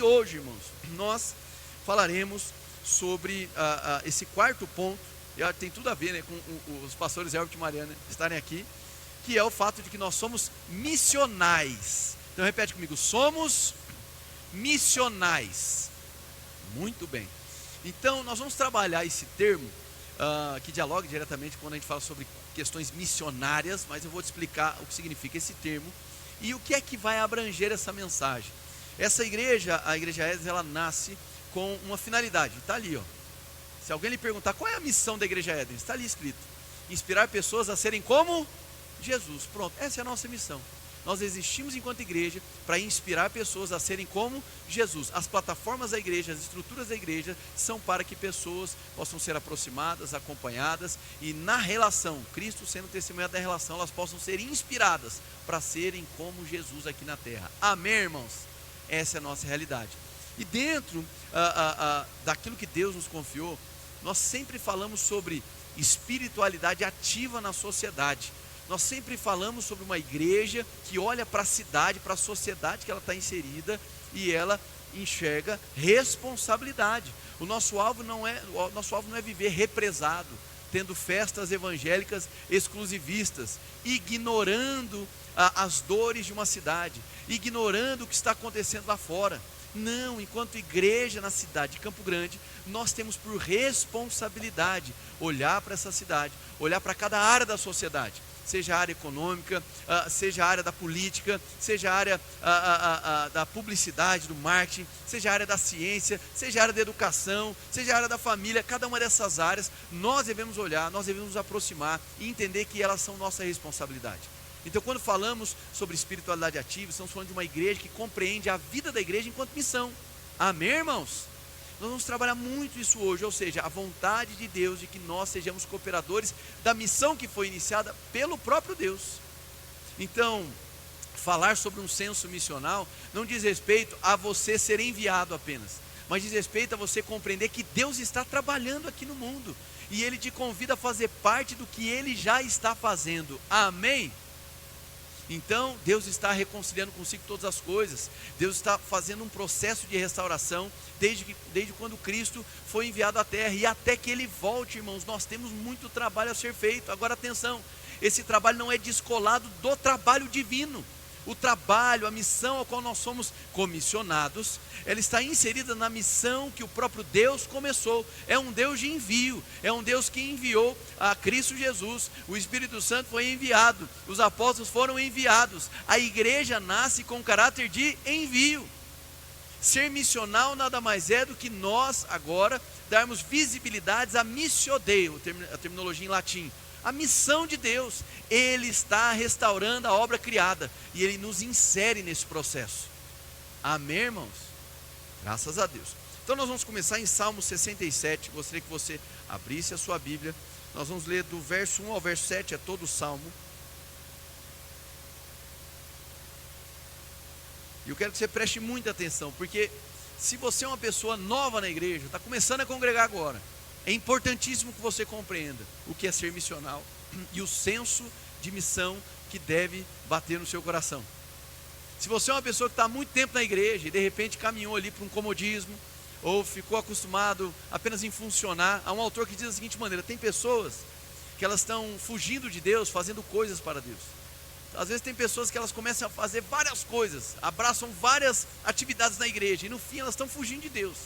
hoje, irmãos, nós falaremos sobre esse quarto ponto, e tem tudo a ver, né, com os pastores Herbert e Mariana estarem aqui, que é o fato de que nós somos missionais. Então repete comigo: somos missionais. Muito bem. Então nós vamos trabalhar esse termo, que dialoga diretamente quando a gente fala sobre questões missionárias, mas eu vou te explicar o que significa esse termo e o que é que vai abranger essa mensagem. Essa igreja, a Igreja Éden, ela nasce com uma finalidade, está ali, ó. Se alguém lhe perguntar qual é a missão da Igreja Éden, está ali escrito: inspirar pessoas a serem como Jesus. Pronto, essa é a nossa missão. Nós existimos enquanto igreja para inspirar pessoas a serem como Jesus. As plataformas da igreja, as estruturas da igreja são para que pessoas possam ser aproximadas, acompanhadas e na relação, Cristo sendo testemunha da relação, elas possam ser inspiradas para serem como Jesus aqui na terra. Amém, irmãos? Essa é a nossa realidade. E dentro daquilo que Deus nos confiou, nós sempre falamos sobre espiritualidade ativa na sociedade. Nós sempre falamos sobre uma igreja que olha para a cidade, para a sociedade que ela está inserida, e ela enxerga responsabilidade. O nosso alvo não é viver represado, tendo festas evangélicas exclusivistas, ignorando as dores de uma cidade, ignorando o que está acontecendo lá fora. Não, enquanto igreja na cidade de Campo Grande, nós temos por responsabilidade olhar para essa cidade, olhar para cada área da sociedade, seja a área econômica, seja a área da política, seja a área da publicidade, do marketing, seja a área da ciência, seja a área da educação, seja a área da família. Cada uma dessas áreas nós devemos olhar, nós devemos nos aproximar e entender que elas são nossa responsabilidade. Então, quando falamos sobre espiritualidade ativa, estamos falando de uma igreja que compreende a vida da igreja enquanto missão. Amém, irmãos? Nós vamos trabalhar muito isso hoje, ou seja, a vontade de Deus de que nós sejamos cooperadores da missão que foi iniciada pelo próprio Deus. Então, falar sobre um senso missional não diz respeito a você ser enviado apenas, mas diz respeito a você compreender que Deus está trabalhando aqui no mundo, e Ele te convida a fazer parte do que Ele já está fazendo. Amém? Então Deus está reconciliando consigo todas as coisas. Deus está fazendo um processo de restauração desde quando Cristo foi enviado à terra, e até que Ele volte, irmãos, nós temos muito trabalho a ser feito. Agora atenção, esse trabalho não é descolado do trabalho divino. O trabalho, a missão a qual nós somos comissionados, ela está inserida na missão que o próprio Deus começou. É um Deus de envio, é um Deus que enviou a Cristo Jesus. O Espírito Santo foi enviado, os apóstolos foram enviados. A igreja nasce com caráter de envio. Ser missional nada mais é do que nós agora darmos visibilidades a missio Dei, a terminologia em latim, a missão de Deus. Ele está restaurando a obra criada, e Ele nos insere nesse processo. Amém, irmãos? Graças a Deus. Então nós vamos começar em Salmo 67, gostaria que você abrisse a sua Bíblia. Nós vamos ler do verso 1 ao verso 7, é todo o Salmo. E eu quero que você preste muita atenção, porque se você é uma pessoa nova na igreja, está começando a congregar agora, é importantíssimo que você compreenda o que é ser missional e o senso de missão que deve bater no seu coração. Se você é uma pessoa que está há muito tempo na igreja e de repente caminhou ali para um comodismo, ou ficou acostumado apenas em funcionar, há um autor que diz da seguinte maneira: tem pessoas que elas estão fugindo de Deus, fazendo coisas para Deus. Às vezes tem pessoas que elas começam a fazer várias coisas, abraçam várias atividades na igreja, e no fim elas estão fugindo de Deus.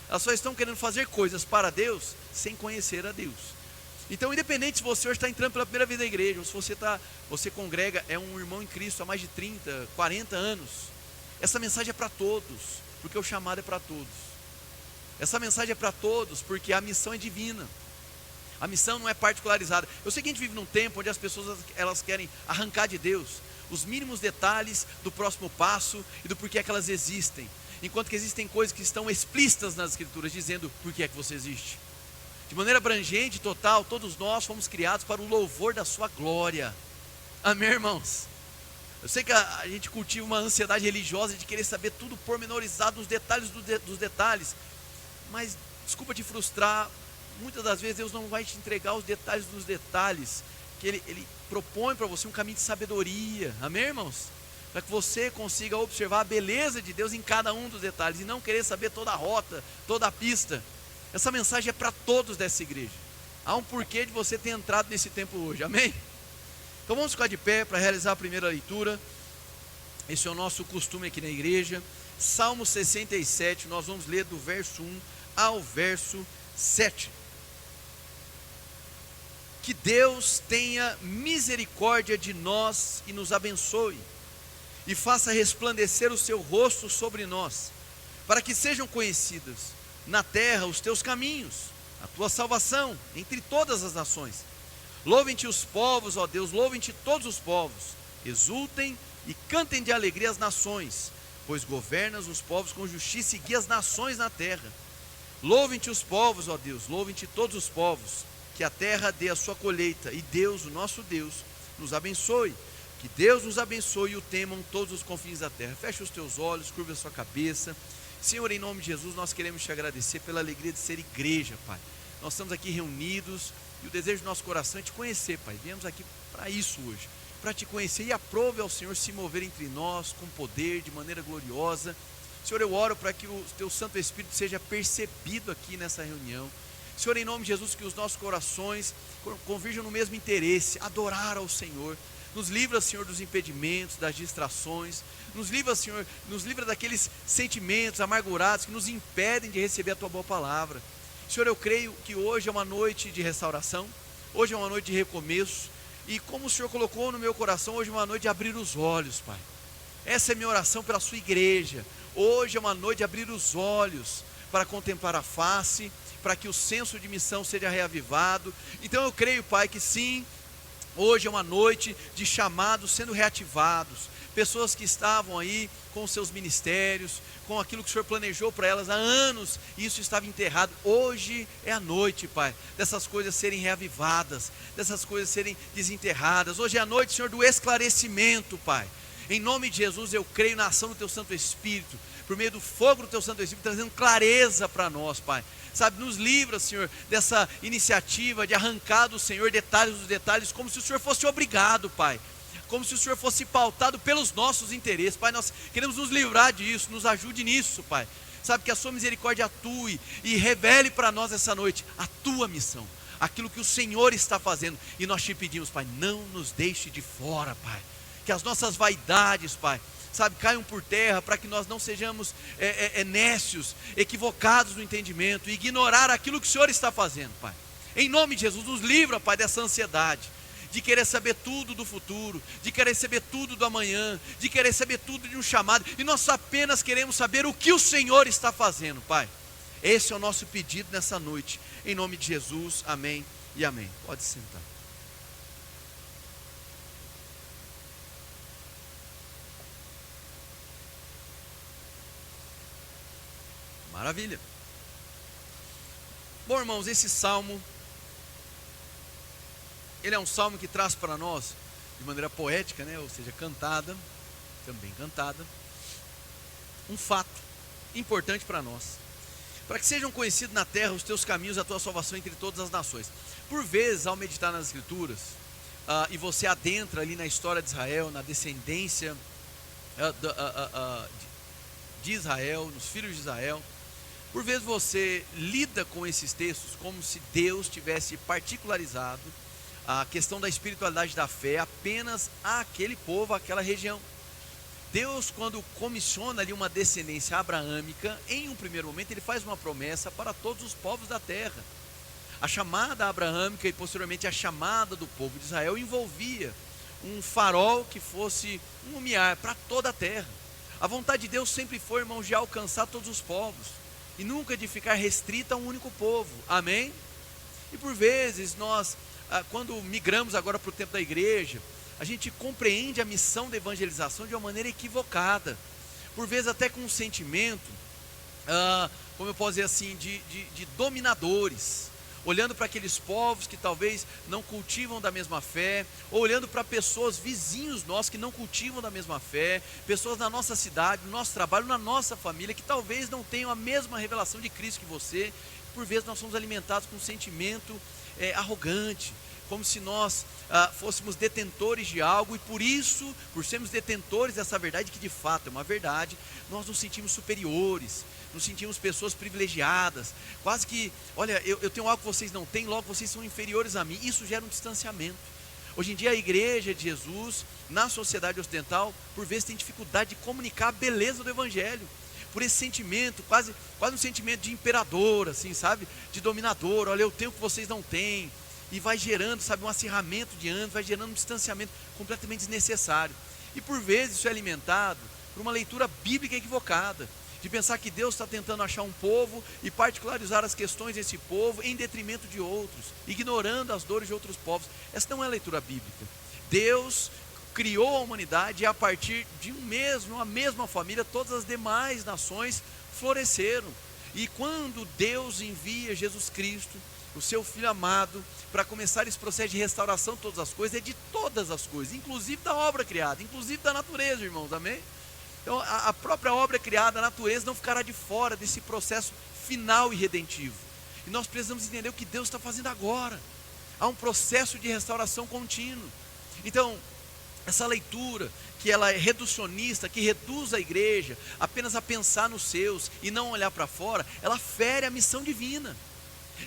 Elas só estão querendo fazer coisas para Deus sem conhecer a Deus. Então, independente se você hoje está entrando pela primeira vez na igreja, ou se você congrega, é um irmão em Cristo há mais de 30, 40 anos, essa mensagem é para todos, porque o chamado é para todos. Essa mensagem é para todos, porque a missão é divina. A missão não é particularizada. Eu sei que a gente vive num tempo onde as pessoas elas querem arrancar de Deus os mínimos detalhes do próximo passo e do porquê é que elas existem, enquanto que existem coisas que estão explícitas nas Escrituras, dizendo por que é que você existe. De maneira abrangente, total, todos nós fomos criados para o louvor da sua glória. Amém, irmãos? Eu sei que a gente cultiva uma ansiedade religiosa de querer saber tudo pormenorizado, nos detalhes dos detalhes, mas desculpa te frustrar, muitas das vezes Deus não vai te entregar os detalhes dos detalhes, que Ele propõe para você um caminho de sabedoria. Amém, irmãos? para que você consiga observar a beleza de Deus em cada um dos detalhes, e não querer saber toda a rota, toda a pista. Essa mensagem é para todos dessa igreja. Há um porquê de você ter entrado nesse tempo hoje, amém? Então vamos ficar de pé para realizar a primeira leitura. Esse é o nosso costume aqui na igreja. Salmo 67, nós vamos ler do verso 1 ao verso 7. Que Deus tenha misericórdia de nós e nos abençoe, e faça resplandecer o seu rosto sobre nós, para que sejam conhecidos na terra os teus caminhos, a tua salvação entre todas as nações. Louvem-te os povos, ó Deus, louvem-te todos os povos, exultem e cantem de alegria as nações, pois governas os povos com justiça e guias as nações na terra. Louvem-te os povos, ó Deus, louvem-te todos os povos, que a terra dê a sua colheita, e Deus, o nosso Deus, nos abençoe. Que Deus nos abençoe e o temam todos os confins da terra. Feche os teus olhos, curva a sua cabeça. Senhor, em nome de Jesus, nós queremos te agradecer pela alegria de ser igreja, Pai. Nós estamos aqui reunidos, e o desejo do nosso coração é te conhecer, Pai. Viemos aqui para isso hoje, para te conhecer, e aprove ao Senhor se mover entre nós com poder, de maneira gloriosa. Senhor, eu oro para que o teu Santo Espírito seja percebido aqui nessa reunião. Senhor, em nome de Jesus, que os nossos corações convirjam no mesmo interesse, adorar ao Senhor. Nos livra, Senhor, dos impedimentos, das distrações. Nos livra, Senhor, nos livra daqueles sentimentos amargurados que nos impedem de receber a tua boa palavra. Senhor, eu creio que hoje é uma noite de restauração, hoje é uma noite de recomeço, e como o Senhor colocou no meu coração, hoje é uma noite de abrir os olhos, Pai. Essa é a minha oração pela sua igreja. Hoje é uma noite de abrir os olhos para contemplar a face, para que o senso de missão seja reavivado. Então eu creio, Pai, que sim, hoje é uma noite de chamados sendo reativados, pessoas que estavam aí com os seus ministérios, com aquilo que o Senhor planejou para elas há anos, e isso estava enterrado. Hoje é a noite, Pai, dessas coisas serem reavivadas, dessas coisas serem desenterradas. Hoje é a noite, Senhor, do esclarecimento, Pai. Em nome de Jesus, eu creio na ação do teu Santo Espírito, por meio do fogo do teu Santo Espírito, trazendo clareza para nós, Pai. Sabe, nos livra, Senhor, dessa iniciativa de arrancar do Senhor detalhes dos detalhes, como se o Senhor fosse obrigado, Pai, como se o Senhor fosse pautado pelos nossos interesses. Pai, nós queremos nos livrar disso, nos ajude nisso, Pai. Sabe, que a sua misericórdia atue e revele para nós essa noite a tua missão, aquilo que o Senhor está fazendo, e nós te pedimos, Pai, não nos deixe de fora, Pai, que as nossas vaidades, Pai, sabe, caiam por terra, para que nós não sejamos nécios, equivocados no entendimento, e ignorar aquilo que o Senhor está fazendo, Pai. Em nome de Jesus, nos livra, Pai, dessa ansiedade, de querer saber tudo do futuro, de querer saber tudo do amanhã, de querer saber tudo de um chamado, e nós apenas queremos saber o que o Senhor está fazendo, Pai. Esse é o nosso pedido nessa noite, em nome de Jesus, amém e amém. Pode sentar. Maravilha. Bom, irmãos, esse salmo, ele é um salmo que traz para nós, de maneira poética, né? Ou seja, cantada, também cantada, um fato importante para nós, para que sejam conhecidos na terra os teus caminhos, a tua salvação entre todas as nações. Por vezes, ao meditar nas Escrituras, e você adentra ali na história de Israel, na descendência de Israel, nos filhos de Israel, por vezes você lida com esses textos como se Deus tivesse particularizado a questão da espiritualidade da fé apenas àquele povo, àquela região. Deus, quando comissiona ali uma descendência abraâmica, em um primeiro momento ele faz uma promessa para todos os povos da terra. A chamada abraâmica e posteriormente a chamada do povo de Israel envolvia um farol que fosse um lumiar para toda a terra. A vontade de Deus sempre foi, irmãos, de alcançar todos os povos, e nunca de ficar restrita a um único povo, amém? E por vezes nós, quando migramos agora para o tempo da igreja, a gente compreende a missão da evangelização de uma maneira equivocada, por vezes até com um sentimento, como eu posso dizer assim, de dominadores, olhando para aqueles povos que talvez não cultivam da mesma fé, ou olhando para pessoas, vizinhos nossos que não cultivam da mesma fé, pessoas na nossa cidade, no nosso trabalho, na nossa família, que talvez não tenham a mesma revelação de Cristo que você. Por vezes nós somos alimentados com um sentimento arrogante, como se nós fôssemos detentores de algo, e por isso, por sermos detentores dessa verdade, que de fato é uma verdade, nós nos sentimos superiores, nos sentimos pessoas privilegiadas, quase que, olha, eu tenho algo que vocês não têm, logo vocês são inferiores a mim. Isso gera um distanciamento. Hoje em dia a igreja de Jesus, na sociedade ocidental, por vezes tem dificuldade de comunicar a beleza do evangelho, por esse sentimento, quase um sentimento de imperador, assim, sabe, de dominador. Olha, eu tenho o que vocês não têm, e vai gerando, sabe, um acirramento de ânimo, vai gerando um distanciamento completamente desnecessário, e por vezes isso é alimentado por uma leitura bíblica equivocada, de pensar que Deus está tentando achar um povo e particularizar as questões desse povo em detrimento de outros, ignorando as dores de outros povos. Essa não é a leitura bíblica. Deus criou a humanidade, e a partir de uma mesma família, todas as demais nações floresceram. E quando Deus envia Jesus Cristo, o seu Filho amado, para começar esse processo de restauração de todas as coisas, é de todas as coisas, inclusive da obra criada, inclusive da natureza, irmãos, amém? Então a própria obra criada, a natureza, não ficará de fora desse processo final e redentivo. E nós precisamos entender o que Deus está fazendo agora. Há um processo de restauração contínuo. Então, essa leitura, que ela é reducionista, que reduz a igreja apenas a pensar nos seus e não olhar para fora, ela fere a missão divina.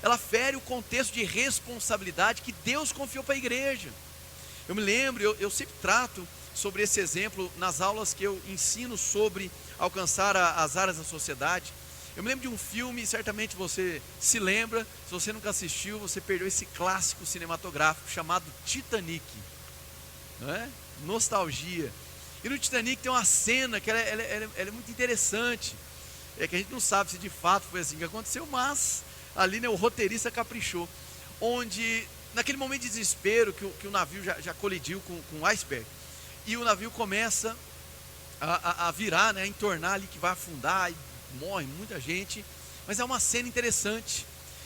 Ela fere o contexto de responsabilidade que Deus confiou para a igreja. Eu me lembro, eu sempre trato sobre esse exemplo nas aulas que eu ensino sobre alcançar as áreas da sociedade. Eu me lembro de um filme, certamente você se lembra, se você nunca assistiu, você perdeu esse clássico cinematográfico chamado Titanic, não é? Nostalgia. E no Titanic tem uma cena que ela é muito interessante, que a gente não sabe se de fato foi assim que aconteceu, mas ali, né, o roteirista caprichou, onde naquele momento de desespero que o navio já colidiu com um iceberg, e o navio começa a virar, né, a entornar ali, que vai afundar, e morre muita gente. Mas é uma cena interessante,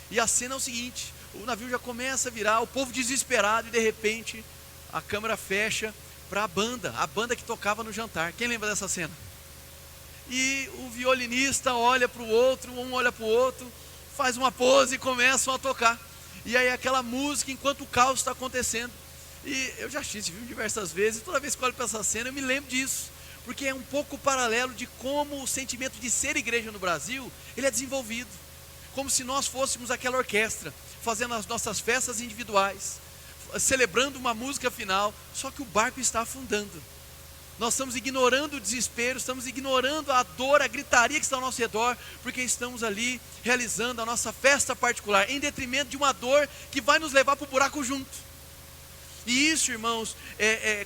e a cena é o seguinte: o navio já começa a virar, o povo desesperado, e de repente a câmera fecha para a banda que tocava no jantar. Quem lembra dessa cena? E o violinista olha para o outro, um olha para o outro, faz uma pose e começam a tocar, e aí aquela música enquanto o caos está acontecendo. E eu já assisti esse filme diversas vezes, e toda vez que eu olho para essa cena eu me lembro disso, porque é um pouco paralelo de como o sentimento de ser igreja no Brasil, ele é desenvolvido, como se nós fôssemos aquela orquestra, fazendo as nossas festas individuais, celebrando uma música final, só que o barco está afundando. Nós estamos ignorando o desespero, estamos ignorando a dor, a gritaria que está ao nosso redor, porque estamos ali realizando a nossa festa particular, em detrimento de uma dor que vai nos levar para o buraco junto. E isso, irmãos,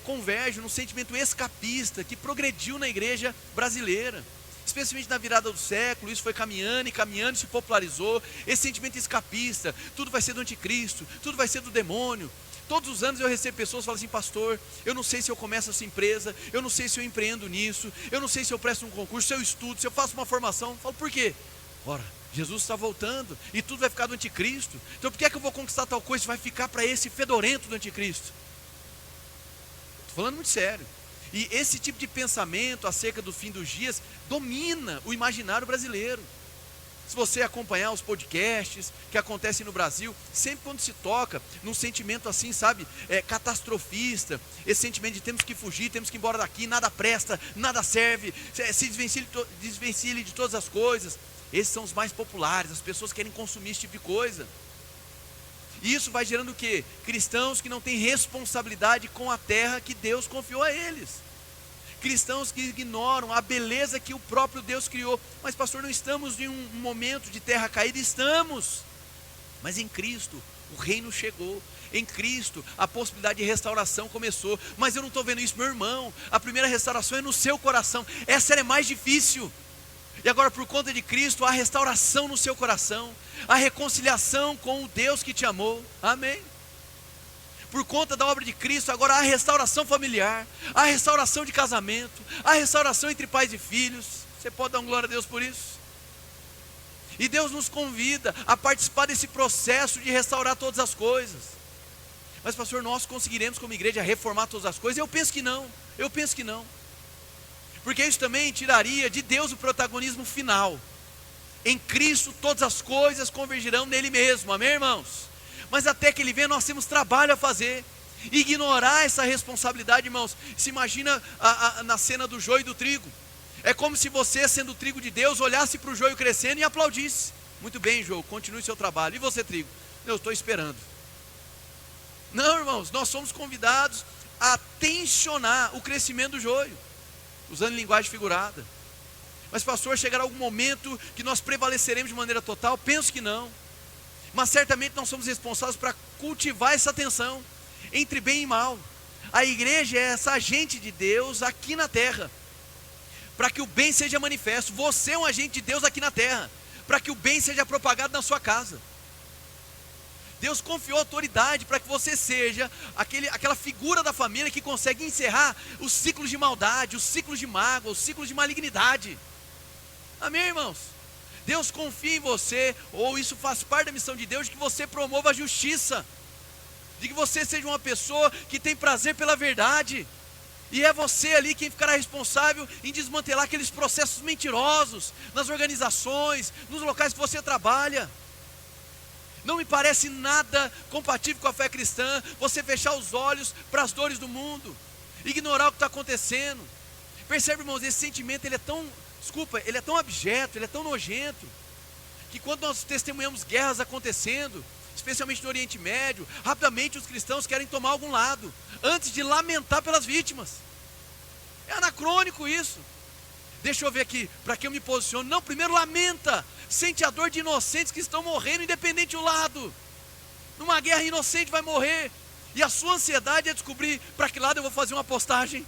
converge num sentimento escapista que progrediu na igreja brasileira, especialmente na virada do século. Isso foi caminhando e se popularizou, esse sentimento escapista, tudo vai ser do anticristo, tudo vai ser do demônio. Todos os anos eu recebo pessoas que falam assim: pastor, eu não sei se eu começo essa empresa, eu não sei se eu empreendo nisso, eu não sei se eu presto um concurso, se eu estudo, se eu faço uma formação. Eu falo, por quê? Ora, Jesus está voltando e tudo vai ficar do anticristo. Então por que é que eu vou conquistar tal coisa se vai ficar para esse fedorento do anticristo? Estou falando muito sério. E esse tipo de pensamento acerca do fim dos dias domina o imaginário brasileiro. Se você acompanhar os podcasts que acontecem no Brasil, sempre quando se toca num sentimento assim, sabe, catastrofista, esse sentimento de temos que fugir, temos que ir embora daqui, nada presta, nada serve, se desvencilhe de todas as coisas. Esses são os mais populares, as pessoas querem consumir esse tipo de coisa. E isso vai gerando o quê? Cristãos que não têm responsabilidade com a terra que Deus confiou a eles. Cristãos que ignoram a beleza que o próprio Deus criou. Mas pastor, não estamos em um momento de terra caída? Estamos. Mas em Cristo o reino chegou. Em Cristo a possibilidade de restauração começou. Mas eu não estou vendo isso, meu irmão. A primeira restauração é no seu coração. Essa é mais difícil. E agora, por conta de Cristo, há restauração no seu coração, a reconciliação com o Deus que te amou. Amém? Por conta da obra de Cristo, agora há restauração familiar, há restauração de casamento, há restauração entre pais e filhos. Você pode dar glória a Deus por isso? E Deus nos convida a participar desse processo de restaurar todas as coisas. Mas pastor, nós conseguiremos como igreja reformar todas as coisas? Eu penso que não, porque isso também tiraria de Deus o protagonismo final. Em Cristo todas as coisas convergirão nele mesmo, amém, irmãos? Mas até que Ele venha, nós temos trabalho a fazer. Ignorar essa responsabilidade, irmãos. Se imagina na cena do joio e do trigo. É como se você, sendo o trigo de Deus, olhasse para o joio crescendo e aplaudisse. Muito bem, joio, continue seu trabalho. E você, trigo? Eu estou esperando. Não, irmãos, nós somos convidados a tensionar o crescimento do joio, usando linguagem figurada. Mas pastor, chegará algum momento que nós prevaleceremos de maneira total? Penso que não. Mas certamente nós somos responsáveis para cultivar essa tensão entre bem e mal. A igreja é essa agente de Deus aqui na terra, para que o bem seja manifesto. Você é um agente de Deus aqui na terra, para que o bem seja propagado na sua casa. Deus confiou autoridade para que você seja aquela figura da família que consegue encerrar os ciclos de maldade, os ciclos de mágoa, os ciclos de malignidade. Amém, irmãos? Deus confia em você, ou isso faz parte da missão de Deus, de que você promova a justiça, de que você seja uma pessoa que tem prazer pela verdade, e é você ali quem ficará responsável em desmantelar aqueles processos mentirosos, nas organizações, nos locais que você trabalha. Não me parece nada compatível com a fé cristã, você fechar os olhos para as dores do mundo, ignorar o que está acontecendo. Percebe, irmãos, esse sentimento ele é tão abjeto, ele é tão nojento, que quando nós testemunhamos guerras acontecendo, especialmente no Oriente Médio, rapidamente os cristãos querem tomar algum lado, antes de lamentar pelas vítimas. É anacrônico isso. Deixa eu ver aqui, para que eu me posiciono. Não, primeiro lamenta, sente a dor de inocentes que estão morrendo, independente do lado. Numa guerra, inocente vai morrer, e a sua ansiedade é descobrir para que lado eu vou fazer uma postagem,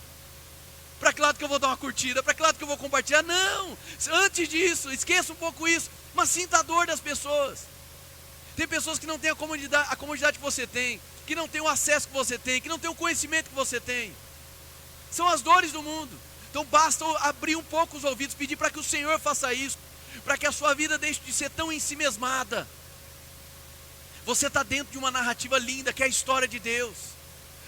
para que lado que eu vou dar uma curtida, para que lado que eu vou compartilhar. Não, antes disso, esqueça um pouco isso, mas sinta a dor das pessoas. Tem pessoas que não têm a comodidade que você tem, que não têm o acesso que você tem, que não têm o conhecimento que você tem. São as dores do mundo. Então basta abrir um pouco os ouvidos, pedir para que o Senhor faça isso, para que a sua vida deixe de ser tão ensimesmada. Você está dentro de uma narrativa linda, que é a história de Deus,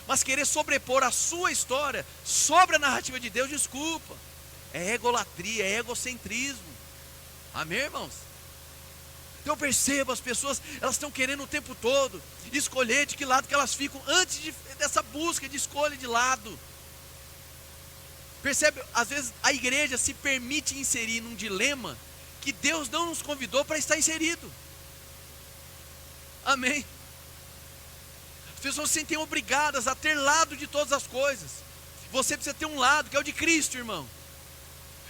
mas querer sobrepor a sua história sobre a narrativa de Deus, desculpa, é egolatria, é egocentrismo. Amém, irmãos? Então eu percebo, as pessoas, elas estão querendo o tempo todo escolher de que lado que elas ficam, antes dessa busca de escolha de lado. Percebe, às vezes a igreja se permite inserir num dilema que Deus não nos convidou para estar inserido. Amém? As pessoas se sentem obrigadas a ter lado de todas as coisas. Você precisa ter um lado, que é o de Cristo, irmão.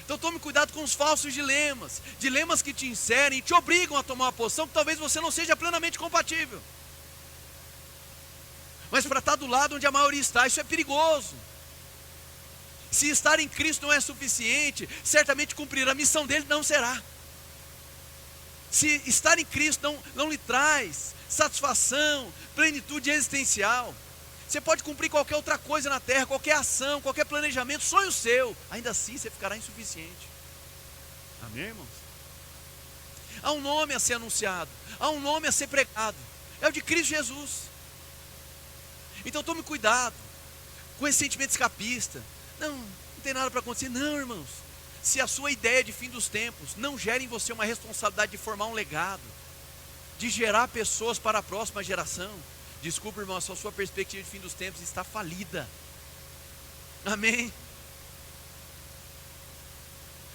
Então tome cuidado com os falsos dilemas, dilemas que te inserem e te obrigam a tomar uma posição que talvez você não seja plenamente compatível. Mas para estar do lado onde a maioria está, isso é perigoso. Se estar em Cristo não é suficiente, certamente cumprir a missão dele não será. Se estar em Cristo não lhe traz satisfação, plenitude existencial, você pode cumprir qualquer outra coisa na terra, qualquer ação, qualquer planejamento, sonho seu, ainda assim você ficará insuficiente. Amém, irmãos? Há um nome a ser anunciado, há um nome a ser pregado, é o de Cristo Jesus. Então tome cuidado com esse sentimento escapista. Não tem nada para acontecer. Não, irmãos, se a sua ideia de fim dos tempos não gera em você uma responsabilidade de formar um legado, de gerar pessoas para a próxima geração, desculpa, irmão, a sua perspectiva de fim dos tempos está falida. Amém?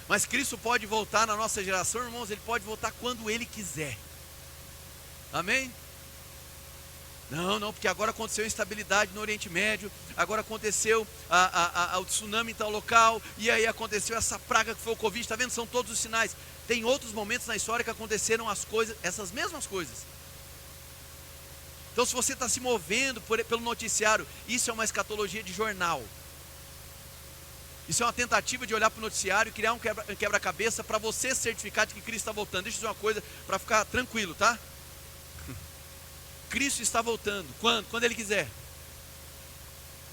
Mas Cristo pode voltar na nossa geração, irmãos, Ele pode voltar quando Ele quiser. Amém? Não, porque agora aconteceu instabilidade no Oriente Médio, agora aconteceu o tsunami em tal local, e aí aconteceu essa praga que foi o Covid, está vendo? São todos os sinais. Tem outros momentos na história que aconteceram essas mesmas coisas. Então se você está se movendo pelo noticiário, isso é uma escatologia de jornal. Isso é uma tentativa de olhar para o noticiário e criar um quebra-cabeça para você certificar de que Cristo está voltando. Deixa eu dizer uma coisa para ficar tranquilo, tá? Cristo está voltando. Quando? Quando Ele quiser.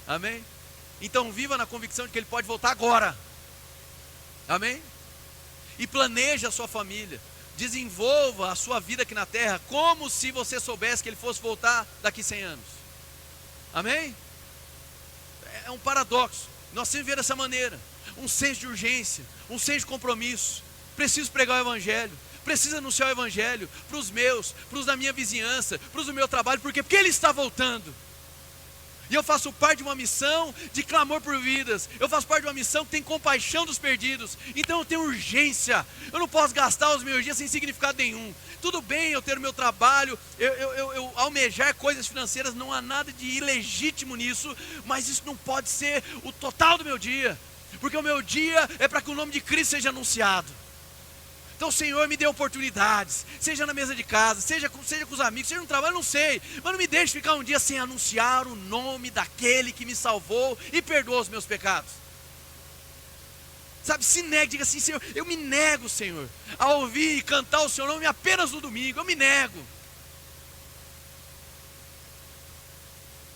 Amém? Então viva na convicção de que Ele pode voltar agora. Amém? E planeje a sua família. Desenvolva a sua vida aqui na terra como se você soubesse que Ele fosse voltar daqui 100 anos. Amém? É um paradoxo. Nós temos que ver dessa maneira. Um senso de urgência, um senso de compromisso. Preciso pregar o Evangelho. Preciso anunciar o Evangelho para os meus, para os da minha vizinhança, para os do meu trabalho. Por quê? Porque Ele está voltando. E eu faço parte de uma missão de clamor por vidas. Eu faço parte de uma missão que tem compaixão dos perdidos. Então eu tenho urgência. Eu não posso gastar os meus dias sem significado nenhum. Tudo bem eu ter o meu trabalho, eu almejar coisas financeiras, não há nada de ilegítimo nisso. Mas isso não pode ser o total do meu dia. Porque o meu dia é para que o nome de Cristo seja anunciado. Então o Senhor me dê oportunidades, seja na mesa de casa, seja com os amigos, seja no trabalho, não sei, mas não me deixe ficar um dia sem anunciar o nome daquele que me salvou e perdoou os meus pecados. Sabe, se negue, diga assim: Senhor, eu me nego, Senhor, a ouvir e cantar o seu nome apenas no domingo, eu me nego.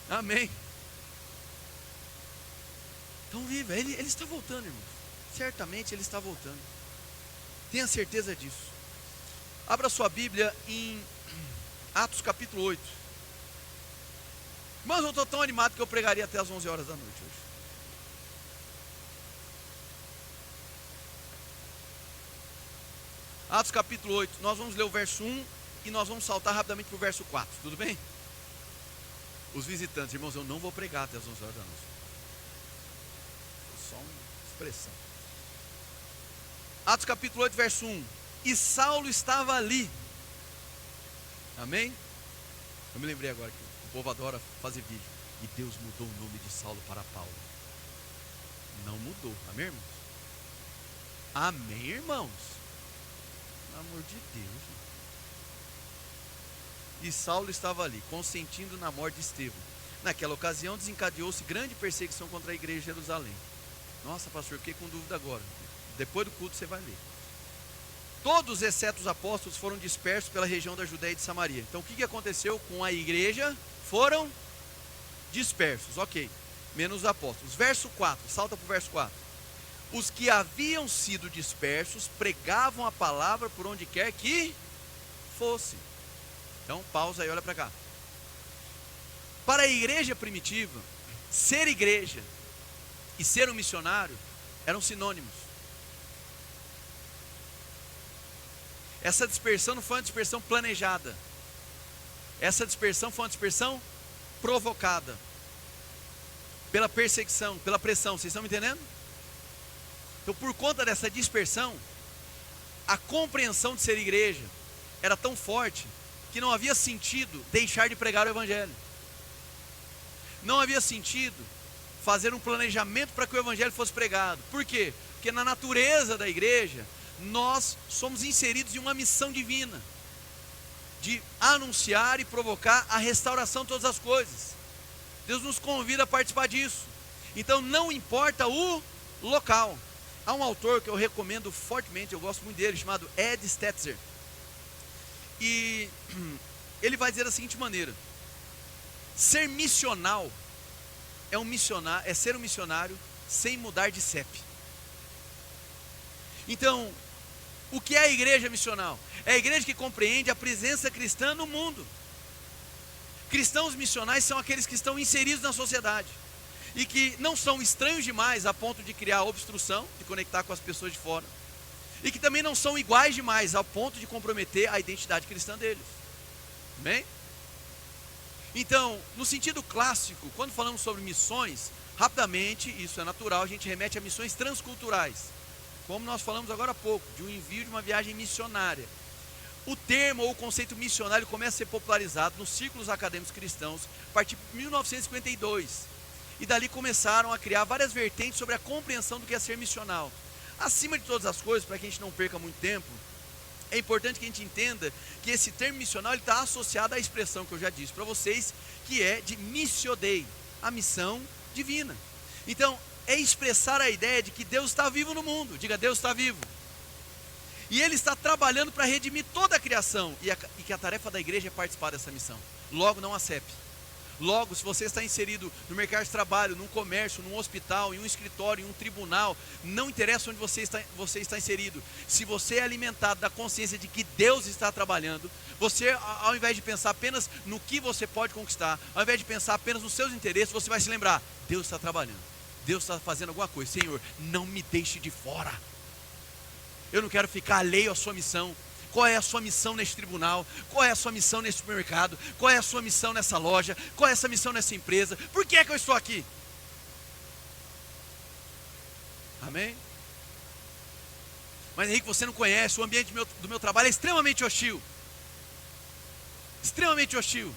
Amém. Então viva, ele está voltando, irmãos, certamente ele está voltando. Tenha certeza disso. Abra sua Bíblia em Atos capítulo 8. Mas eu estou tão animado que eu pregaria até as 11 horas da noite hoje. Atos capítulo 8, nós vamos ler o verso 1 e nós vamos saltar rapidamente para o verso 4, tudo bem? Os visitantes, irmãos, eu não vou pregar até as 11 horas da noite. Só uma expressão. Atos capítulo 8, verso 1. E Saulo estava ali. Amém? Eu me lembrei agora que o povo adora fazer vídeo. E Deus mudou o nome de Saulo para Paulo. Não mudou. Amém, irmãos? Amém, irmãos? Pelo amor de Deus. E Saulo estava ali, consentindo na morte de Estevão. Naquela ocasião desencadeou-se grande perseguição contra a igreja de Jerusalém. Nossa, pastor, fiquei com dúvida agora. Depois do culto você vai ler. Todos, exceto os apóstolos, foram dispersos pela região da Judéia e de Samaria. Então o que aconteceu com a igreja? Foram dispersos, ok. Menos os apóstolos. Verso 4, salta para o verso 4. Os que haviam sido dispersos pregavam a palavra por onde quer que fosse. Então pausa aí, olha para cá. Para a igreja primitiva, ser igreja e ser um missionário eram sinônimos. Essa dispersão não foi uma dispersão planejada. Essa dispersão foi uma dispersão provocada pela perseguição, pela pressão. Vocês estão me entendendo? Então, por conta dessa dispersão, a compreensão de ser igreja era tão forte que não havia sentido deixar de pregar o evangelho. Não havia sentido fazer um planejamento para que o evangelho fosse pregado. Por quê? Porque na natureza da igreja nós somos inseridos em uma missão divina de anunciar e provocar a restauração de todas as coisas. Deus nos convida a participar disso. Então não importa o local. Há um autor que eu recomendo fortemente, eu gosto muito dele, chamado Ed Stetzer. E ele vai dizer da seguinte maneira: ser missional é ser um missionário sem mudar de CEP. Então, o que é a igreja missional? É a igreja que compreende a presença cristã no mundo. Cristãos missionais são aqueles que estão inseridos na sociedade e que não são estranhos demais a ponto de criar obstrução, de conectar com as pessoas de fora, e que também não são iguais demais ao ponto de comprometer a identidade cristã deles. Amém? Então, no sentido clássico, quando falamos sobre missões, rapidamente, isso é natural, a gente remete a missões transculturais, como nós falamos agora há pouco, de um envio de uma viagem missionária. O termo ou o conceito missionário começa a ser popularizado nos círculos acadêmicos cristãos a partir de 1952. E dali começaram a criar várias vertentes sobre a compreensão do que é ser missional. Acima de todas as coisas, para que a gente não perca muito tempo, é importante que a gente entenda que esse termo missional está associado à expressão que eu já disse para vocês, que é de missio Dei, a missão divina. Então, é expressar a ideia de que Deus está vivo no mundo. Diga, Deus está vivo. E Ele está trabalhando para redimir toda a criação. E que a tarefa da igreja é participar dessa missão. Logo, não a CEP. Logo, se você está inserido no mercado de trabalho, num comércio, num hospital, em um escritório, em um tribunal, não interessa onde você está inserido. Se você é alimentado da consciência de que Deus está trabalhando, você, ao invés de pensar apenas no que você pode conquistar, ao invés de pensar apenas nos seus interesses, você vai se lembrar: Deus está trabalhando, Deus está fazendo alguma coisa. Senhor, não me deixe de fora. Eu não quero ficar alheio à sua missão. Qual é a sua missão neste tribunal? Qual é a sua missão neste supermercado? Qual é a sua missão nessa loja? Qual é essa missão nessa empresa? Por que é que eu estou aqui? Amém? Mas Henrique, você não conhece, o ambiente do meu trabalho é extremamente hostil. Extremamente hostil.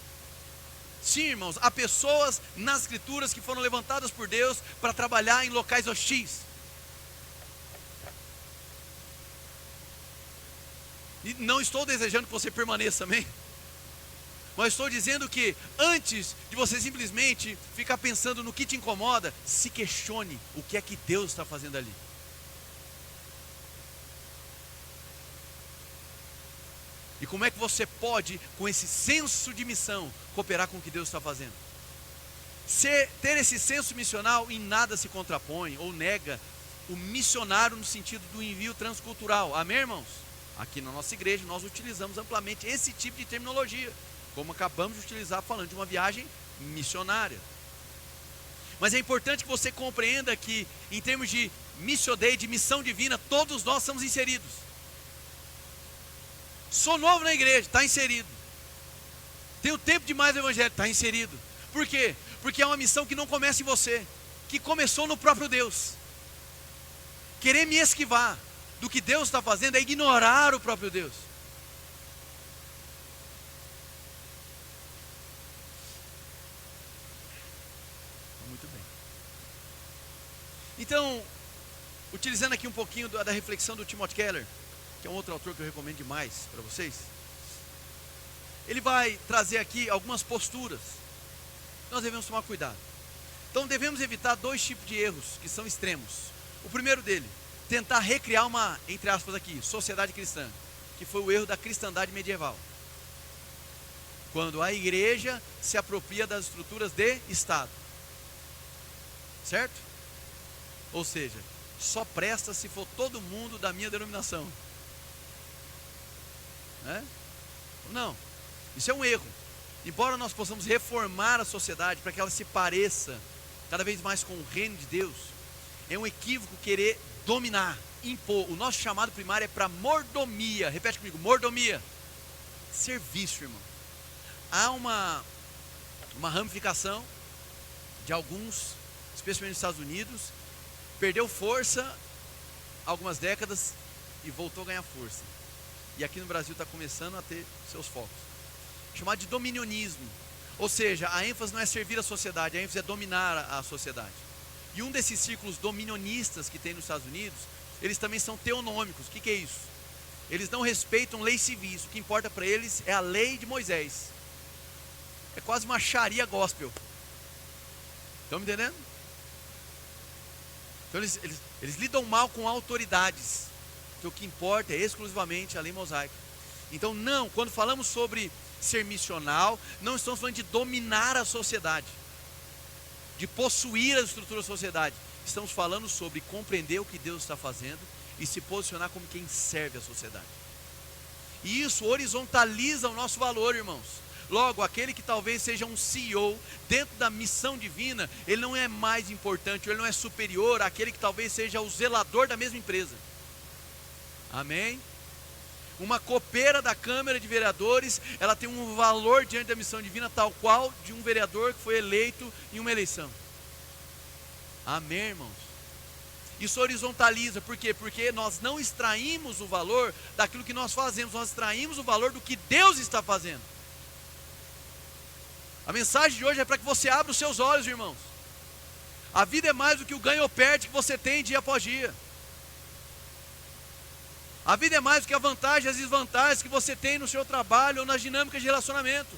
Sim, irmãos, há pessoas nas escrituras que foram levantadas por Deus para trabalhar em locais hostis. E não estou desejando que você permaneça, amém? Mas estou dizendo que antes de você simplesmente ficar pensando no que te incomoda, se questione o que é que Deus está fazendo ali. E como é que você pode, com esse senso de missão, cooperar com o que Deus está fazendo? Ter esse senso missional em nada se contrapõe ou nega o missionário no sentido do envio transcultural. Amém, irmãos? Aqui na nossa igreja nós utilizamos amplamente esse tipo de terminologia, como acabamos de utilizar falando de uma viagem missionária. Mas é importante que você compreenda que, em termos de Missio Dei, de missão divina, todos nós somos inseridos. Sou novo na igreja, está inserido. Tenho tempo demais no evangelho, está inserido. Por quê? Porque é uma missão que não começa em você, que começou no próprio Deus. Querer me esquivar do que Deus está fazendo é ignorar o próprio Deus. Muito bem. Então, utilizando aqui um pouquinho da reflexão do Timothy Keller, que é um outro autor que eu recomendo demais para vocês, ele vai trazer aqui algumas posturas. Nós devemos tomar cuidado. Então devemos evitar dois tipos de erros que são extremos. O primeiro dele, tentar recriar uma, entre aspas aqui, sociedade cristã, que foi o erro da cristandade medieval. Quando a igreja se apropria das estruturas de Estado. Certo? Ou seja, só presta se for todo mundo da minha denominação. Não, isso é um erro. Embora nós possamos reformar a sociedade para que ela se pareça cada vez mais com o reino de Deus, é um equívoco querer dominar, impor. O nosso chamado primário é para mordomia. Repete comigo, mordomia. Serviço, irmão. Há uma ramificação de alguns, especialmente nos Estados Unidos, perdeu força há algumas décadas e voltou a ganhar força. E aqui no Brasil está começando a ter seus focos. Chamado de dominionismo. Ou seja, a ênfase não é servir a sociedade, a ênfase é dominar a sociedade. E um desses círculos dominionistas que tem nos Estados Unidos, eles também são teonômicos. O que é isso? Eles não respeitam leis civis. O que importa para eles é a lei de Moisés. É quase uma Sharia gospel. Estão me entendendo? Então eles lidam mal com autoridades. Então o que importa é exclusivamente a lei mosaica. Então não, quando falamos sobre ser missional, não estamos falando de dominar a sociedade, de possuir as estruturas da sociedade. Estamos falando sobre compreender o que Deus está fazendo e se posicionar como quem serve a sociedade. E isso horizontaliza o nosso valor, irmãos. Logo, aquele que talvez seja um CEO dentro da missão divina, ele não é mais importante, ele não é superior àquele que talvez seja o zelador da mesma empresa. Amém? Uma copeira da Câmara de Vereadores, ela tem um valor diante da missão divina tal qual de um vereador que foi eleito em uma eleição. Amém, irmãos? Isso horizontaliza, por quê? Porque nós não extraímos o valor daquilo que nós fazemos, nós extraímos o valor do que Deus está fazendo. A mensagem de hoje é para que você abra os seus olhos, irmãos. A vida é mais do que o ganho ou perde que você tem dia após dia. A vida é mais do que a vantagem e as desvantagens que você tem no seu trabalho ou nas dinâmicas de relacionamento.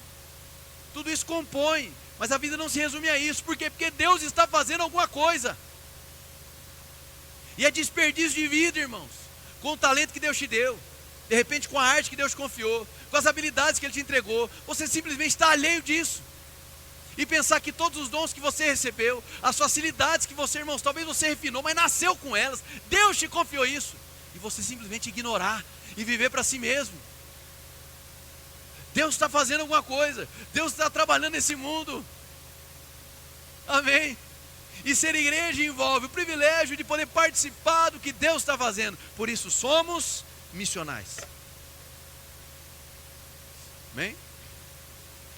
Tudo isso compõe, mas a vida não se resume a isso. Por quê? Porque Deus está fazendo alguma coisa. E é desperdício de vida, irmãos, com o talento que Deus te deu, de repente com a arte que Deus te confiou, com as habilidades que Ele te entregou. Você simplesmente está alheio disso. E pensar que todos os dons que você recebeu, as facilidades que você, irmãos, talvez você refinou, mas nasceu com elas, Deus te confiou isso. E você simplesmente ignorar e viver para si mesmo. Deus está fazendo alguma coisa. Deus está trabalhando nesse mundo. Amém? E ser igreja envolve o privilégio de poder participar do que Deus está fazendo. Por isso somos missionais. Amém?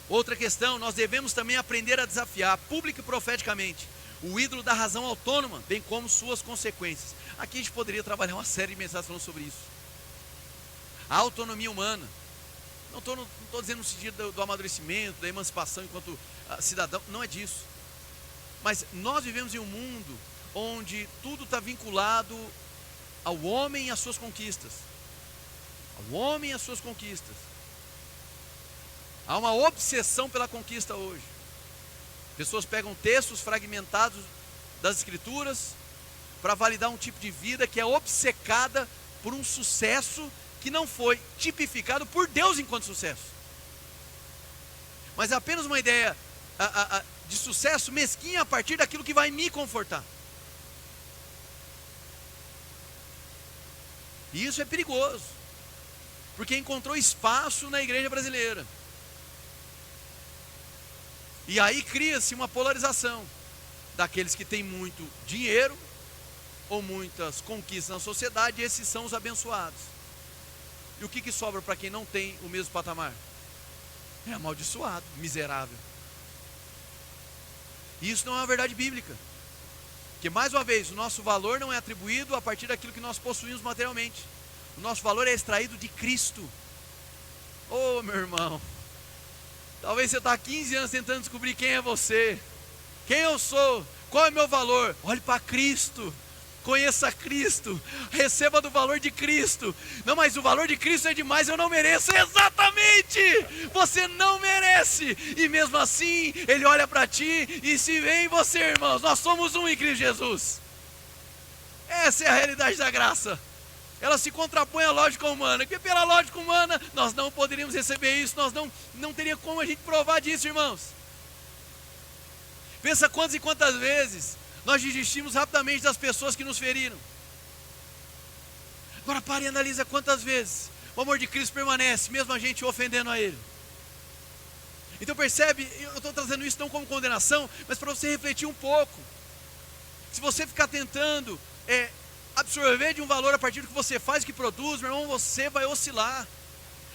Outra questão, nós devemos também aprender a desafiar, pública e profeticamente, o ídolo da razão autônoma, bem como suas consequências. Aqui a gente poderia trabalhar uma série de mensagens falando sobre isso. A autonomia humana. Não estou dizendo no sentido do amadurecimento, da emancipação enquanto cidadão, não é disso. Mas nós vivemos em um mundo onde tudo está vinculado ao homem e às suas conquistas. Ao homem e às suas conquistas. Há uma obsessão pela conquista hoje. Pessoas pegam textos fragmentados das escrituras para validar um tipo de vida que é obcecada por um sucesso que não foi tipificado por Deus enquanto sucesso, mas é apenas uma ideia de sucesso mesquinha a partir daquilo que vai me confortar. E isso é perigoso, porque encontrou espaço na igreja brasileira. E aí cria-se uma polarização daqueles que têm muito dinheiro ou muitas conquistas na sociedade, e esses são os abençoados. E o que sobra para quem não tem o mesmo patamar? É amaldiçoado, miserável. E isso não é uma verdade bíblica. Porque, mais uma vez, o nosso valor não é atribuído a partir daquilo que nós possuímos materialmente. O nosso valor é extraído de Cristo. Oh, meu irmão, talvez você está há 15 anos tentando descobrir quem é você, quem eu sou, qual é o meu valor. Olhe para Cristo. Conheça Cristo, receba do valor de Cristo. Não, mas o valor de Cristo é demais, eu não mereço. Exatamente, você não merece. E mesmo assim, Ele olha para ti e se vê em você, irmãos. Nós somos um em Cristo Jesus. Essa é a realidade da graça. Ela se contrapõe à lógica humana, porque pela lógica humana nós não poderíamos receber isso, nós não teria como a gente provar disso, irmãos. Pensa quantas e quantas vezes nós desistimos rapidamente das pessoas que nos feriram. Agora pare e analisa quantas vezes o amor de Cristo permanece, mesmo a gente ofendendo a Ele. Então percebe, eu estou trazendo isso não como condenação, mas para você refletir um pouco. Se você ficar tentando absorver de um valor a partir do que você faz, que produz, meu irmão, você vai oscilar.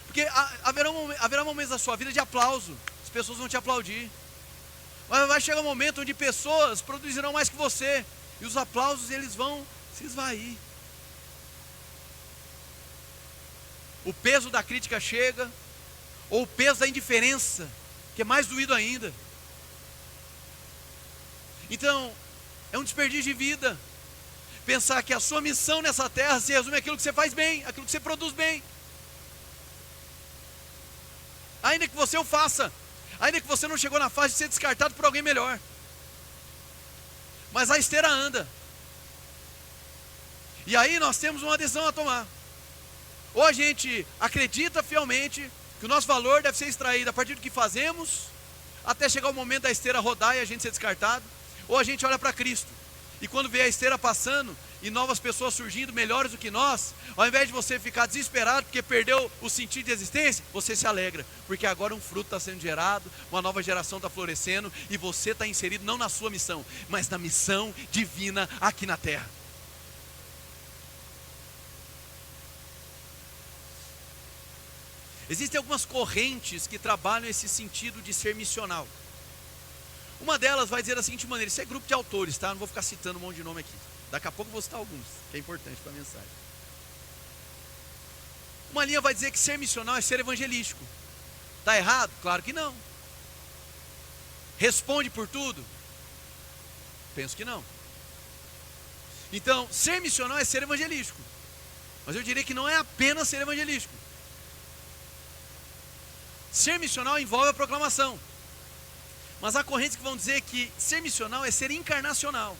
Porque haverá momentos da sua vida de aplauso, as pessoas vão te aplaudir. Mas vai chegar um momento onde pessoas produzirão mais que você, e os aplausos eles vão se esvair. O peso da crítica chega, ou o peso da indiferença, que é mais doído ainda. Então, é um desperdício de vida pensar que a sua missão nessa terra se resume àquilo que você faz bem, àquilo que você produz bem. Ainda que você o faça, ainda que você não chegou na fase de ser descartado por alguém melhor, mas a esteira anda. E aí nós temos uma decisão a tomar. Ou a gente acredita fielmente que o nosso valor deve ser extraído a partir do que fazemos, até chegar o momento da esteira rodar e a gente ser descartado. Ou a gente olha para Cristo, e quando vê a esteira passando e novas pessoas surgindo melhores do que nós, ao invés de você ficar desesperado porque perdeu o sentido de existência, você se alegra, porque agora um fruto está sendo gerado, uma nova geração está florescendo, e você está inserido não na sua missão, mas na missão divina aqui na terra. Existem algumas correntes que trabalham esse sentido de ser missional. Uma delas vai dizer da seguinte maneira, isso é grupo de autores, tá? Não vou ficar citando um monte de nome aqui. Daqui a pouco eu vou citar alguns, que é importante para a mensagem. Uma linha vai dizer que ser missional é ser evangelístico. Está errado? Claro que não. Responde por tudo? Penso que não. Então, ser missional é ser evangelístico. Mas eu diria que não é apenas ser evangelístico. Ser missional envolve a proclamação. Mas há correntes que vão dizer que ser missional é ser encarnacional.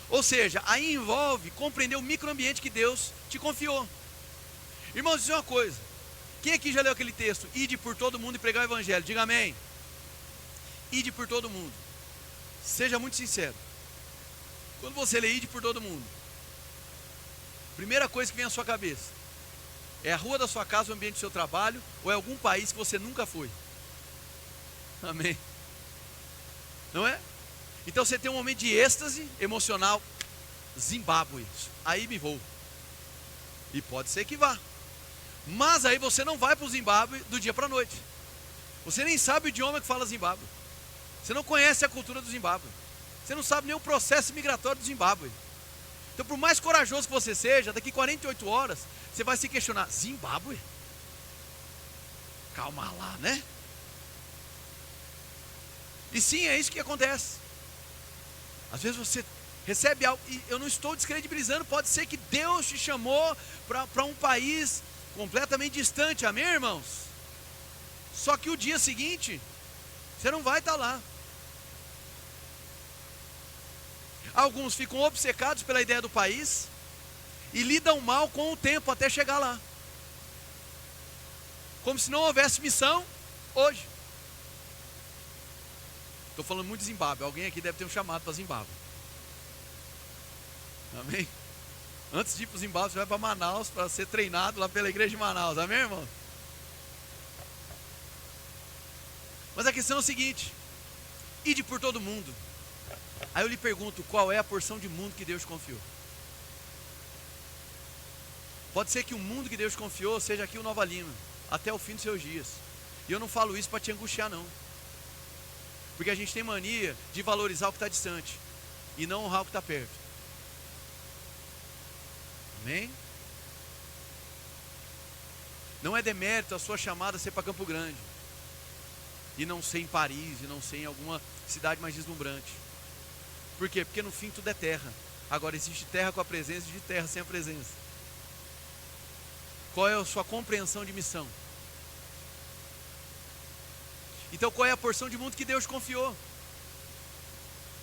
Ou seja, aí envolve compreender o microambiente que Deus te confiou. Irmãos, dizer uma coisa. Quem aqui já leu aquele texto? Ide por todo mundo e pregar o evangelho. Diga amém. Ide por todo mundo. Seja muito sincero. Quando você lê ide por todo mundo, primeira coisa que vem à sua cabeça é a rua da sua casa, o ambiente do seu trabalho, ou é algum país que você nunca foi? Amém. Não é? Então você tem um momento de êxtase emocional. Zimbábue, aí me vou. E pode ser que vá. Mas aí você não vai para o Zimbábue do dia para a noite. Você nem sabe o idioma que fala Zimbábue. Você não conhece a cultura do Zimbábue. Você não sabe nem o processo migratório do Zimbábue. Então, por mais corajoso que você seja, daqui 48 horas, você vai se questionar: Zimbábue? Calma lá, né? E sim, é isso que acontece. Às vezes você recebe algo, e eu não estou descredibilizando, pode ser que Deus te chamou para um país completamente distante, amém, irmãos? Só que o dia seguinte, você não vai estar lá. Alguns ficam obcecados pela ideia do país e lidam mal com o tempo até chegar lá, como se não houvesse missão hoje. Estou falando muito de Zimbábue. Alguém aqui deve ter um chamado para Zimbábue. Amém? Antes de ir para o Zimbábue, você vai para Manaus para ser treinado lá pela igreja de Manaus. Amém, irmão? Mas a questão é o seguinte: ide por todo mundo. Aí eu lhe pergunto, qual é a porção de mundo que Deus confiou? Pode ser que o mundo que Deus confiou seja aqui o Nova Lima, até o fim dos seus dias. E eu não falo isso para te angustiar, não. Porque a gente tem mania de valorizar o que está distante e não honrar o que está perto. Amém? Não é demérito a sua chamada ser para Campo Grande e não ser em Paris, e não ser em alguma cidade mais deslumbrante. Por quê? Porque no fim tudo é terra. Agora existe terra com a presença e existe terra sem a presença. Qual é a sua compreensão de missão? Então, qual é a porção de mundo que Deus confiou?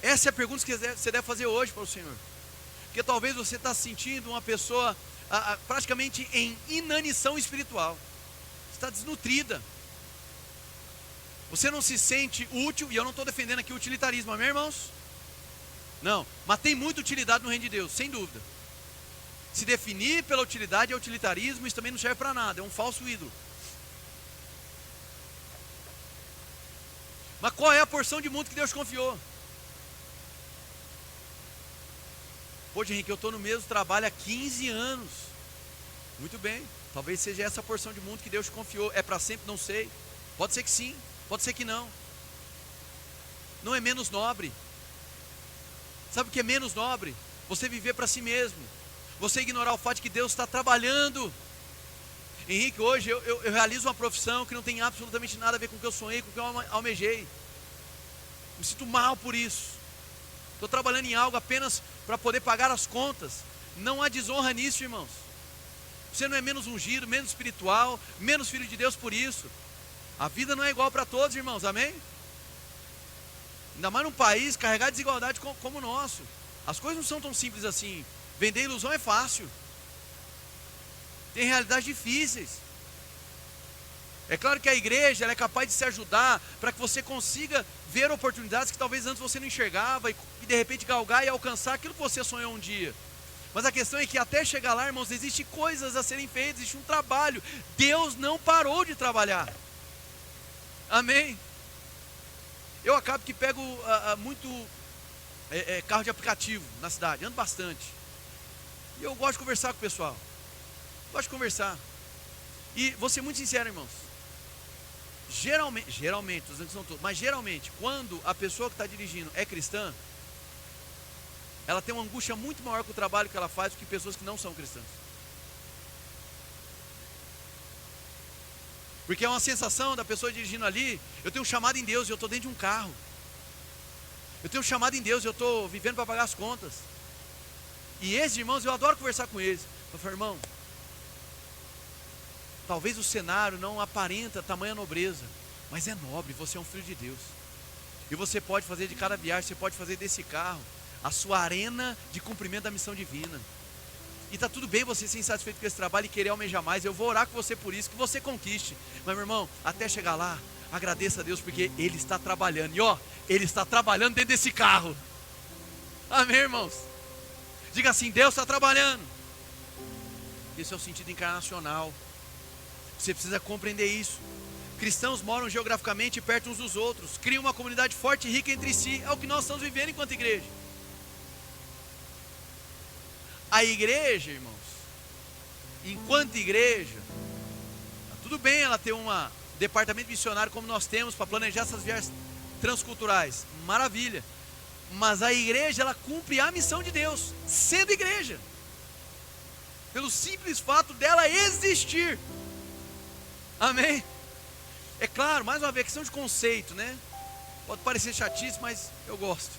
Essa é a pergunta que você deve fazer hoje para o Senhor. Porque talvez você está se sentindo uma pessoa praticamente em inanição espiritual. Você está desnutrida. Você não se sente útil, e eu não estou defendendo aqui o utilitarismo, amém, irmãos? Não, mas tem muita utilidade no reino de Deus, sem dúvida. Se definir pela utilidade é utilitarismo, isso também não serve para nada, é um falso ídolo. Mas qual é a porção de mundo que Deus confiou? Poxa, Henrique, eu estou no mesmo trabalho há 15 anos. Muito bem, talvez seja essa porção de mundo que Deus confiou. É para sempre? Não sei. Pode ser que sim, pode ser que não. Não é menos nobre. Sabe o que é menos nobre? Você viver para si mesmo. Você ignorar o fato de que Deus está trabalhando. Henrique, hoje eu realizo uma profissão que não tem absolutamente nada a ver com o que eu sonhei, com o que eu almejei. Me sinto mal por isso. Estou trabalhando em algo apenas para poder pagar as contas. Não há desonra nisso, irmãos. Você não é menos ungido, menos espiritual, menos filho de Deus por isso. A vida não é igual para todos, irmãos, amém? Ainda mais num país carregado de desigualdade como o nosso. As coisas não são tão simples assim. Vender ilusão é fácil. Tem realidades difíceis. É claro que a igreja ela é capaz de se ajudar para que você consiga ver oportunidades que talvez antes você não enxergava e de repente galgar e alcançar aquilo que você sonhou um dia. Mas a questão é que até chegar lá, irmãos, existem coisas a serem feitas, existe um trabalho. Deus não parou de trabalhar. Amém? Eu acabo que pego muito carro de aplicativo na cidade, ando bastante. E eu gosto de conversar com o pessoal. Gosto de conversar. E vou ser muito sincero, irmãos. Geralmente, estou dizendo que são todos, mas geralmente, quando a pessoa que está dirigindo é cristã, ela tem uma angústia muito maior com o trabalho que ela faz do que pessoas que não são cristãs. Porque é uma sensação da pessoa dirigindo ali, eu tenho um chamado em Deus e eu estou dentro de um carro. Eu tenho um chamado em Deus e eu estou vivendo para pagar as contas. E esses irmãos, eu adoro conversar com eles. Eu falo, irmão, talvez o cenário não aparenta tamanha nobreza, mas é nobre, você é um filho de Deus. E você pode fazer de cada viagem, você pode fazer desse carro a sua arena de cumprimento da missão divina. E está tudo bem você ser insatisfeito com esse trabalho e querer almejar mais. Eu vou orar com você por isso, que você conquiste. Mas meu irmão, até chegar lá, agradeça a Deus porque Ele está trabalhando. E ó, Ele está trabalhando dentro desse carro. Amém, irmãos? Diga assim, Deus está trabalhando. Esse é o sentido encarnacional. Você precisa compreender isso. Cristãos moram geograficamente perto uns dos outros, criam uma comunidade forte e rica entre si. É o que nós estamos vivendo enquanto igreja. A igreja, irmãos, enquanto igreja, tá tudo bem ela ter uma departamento missionário como nós temos para planejar essas viagens transculturais, maravilha. Mas a igreja, ela cumpre a missão de Deus, sendo igreja, pelo simples fato dela existir. Amém? É claro, mais uma vez, questão de conceito, né? Pode parecer chatice, mas eu gosto.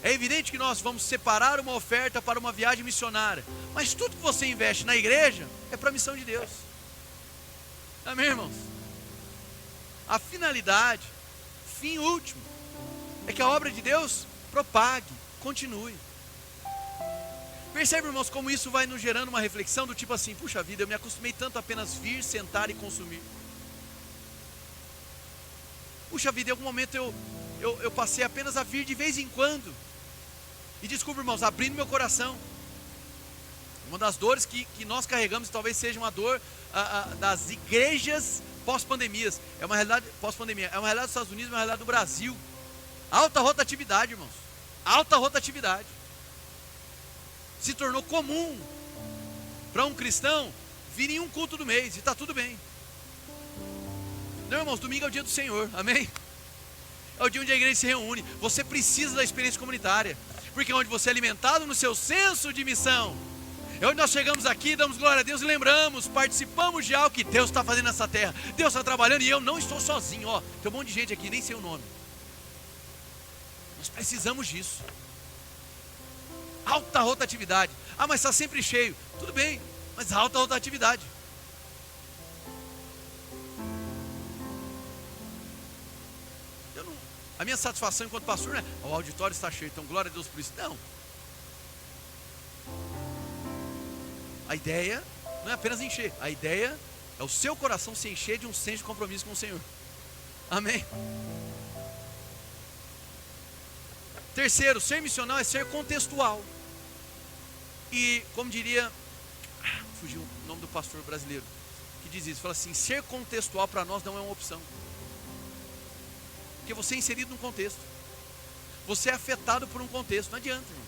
É evidente que nós vamos separar uma oferta para uma viagem missionária, mas tudo que você investe na igreja é para a missão de Deus. Amém, irmãos? A finalidade, fim último, é que a obra de Deus propague, continue. Percebe, irmãos, como isso vai nos gerando uma reflexão do tipo assim: puxa vida, eu me acostumei tanto a apenas vir, sentar e consumir. Puxa vida, em algum momento eu passei apenas a vir de vez em quando. E desculpa, irmãos, abrindo meu coração. Uma das dores que nós carregamos, talvez seja uma dor das igrejas pós-pandemias. É uma realidade pós-pandemia, é uma realidade dos Estados Unidos, é uma realidade do Brasil. Alta rotatividade, irmãos. Alta rotatividade. Se tornou comum para um cristão vir em um culto do mês, e está tudo bem. Não, irmãos, domingo é o dia do Senhor, amém? É o dia onde a igreja se reúne. Você precisa da experiência comunitária, porque é onde você é alimentado no seu senso de missão. É onde nós chegamos aqui, damos glória a Deus e lembramos, participamos de algo que Deus está fazendo nessa terra. Deus está trabalhando e eu não estou sozinho, ó. Tem um monte de gente aqui, nem sei o nome. Nós precisamos disso. Alta rotatividade. Ah, mas está sempre cheio. Tudo bem, mas alta rotatividade. A minha satisfação enquanto pastor não é: o auditório está cheio, então glória a Deus por isso. Não. A ideia não é apenas encher. A ideia é o seu coração se encher de um senso de compromisso com o Senhor. Amém? Terceiro, ser missional é ser contextual. E, como diria, fugiu o nome do pastor brasileiro que diz isso, fala assim: ser contextual para nós não é uma opção. Porque você é inserido num contexto. Você é afetado por um contexto. Não adianta, irmão.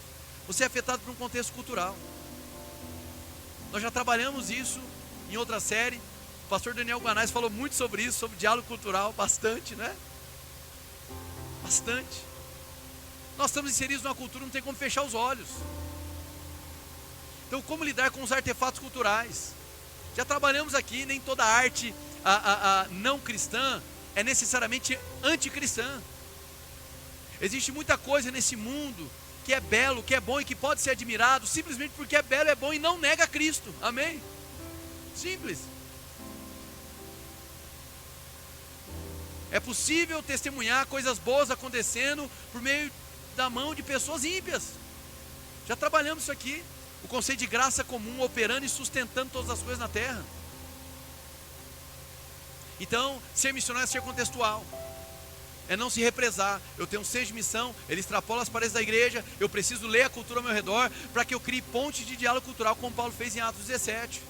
Você é afetado por um contexto cultural. Nós já trabalhamos isso em outra série. O pastor Daniel Guanais falou muito sobre isso, sobre diálogo cultural, bastante, né? Bastante. Nós estamos inseridos numa cultura, não tem como fechar os olhos. Então, como lidar com os artefatos culturais? Já trabalhamos aqui, nem toda arte não cristã é necessariamente anticristã. Existe muita coisa nesse mundo que é belo, que é bom e que pode ser admirado, simplesmente porque é belo, é bom e não nega Cristo. Amém? Simples. É possível testemunhar coisas boas acontecendo por meio da mão de pessoas ímpias. Já trabalhamos isso aqui. O conceito de graça comum operando e sustentando todas as coisas na terra. Então, ser missionário é ser contextual. É não se represar. Eu tenho um senso de missão, ele extrapola as paredes da igreja. Eu preciso ler a cultura ao meu redor para que eu crie pontes de diálogo cultural, como Paulo fez em Atos 17.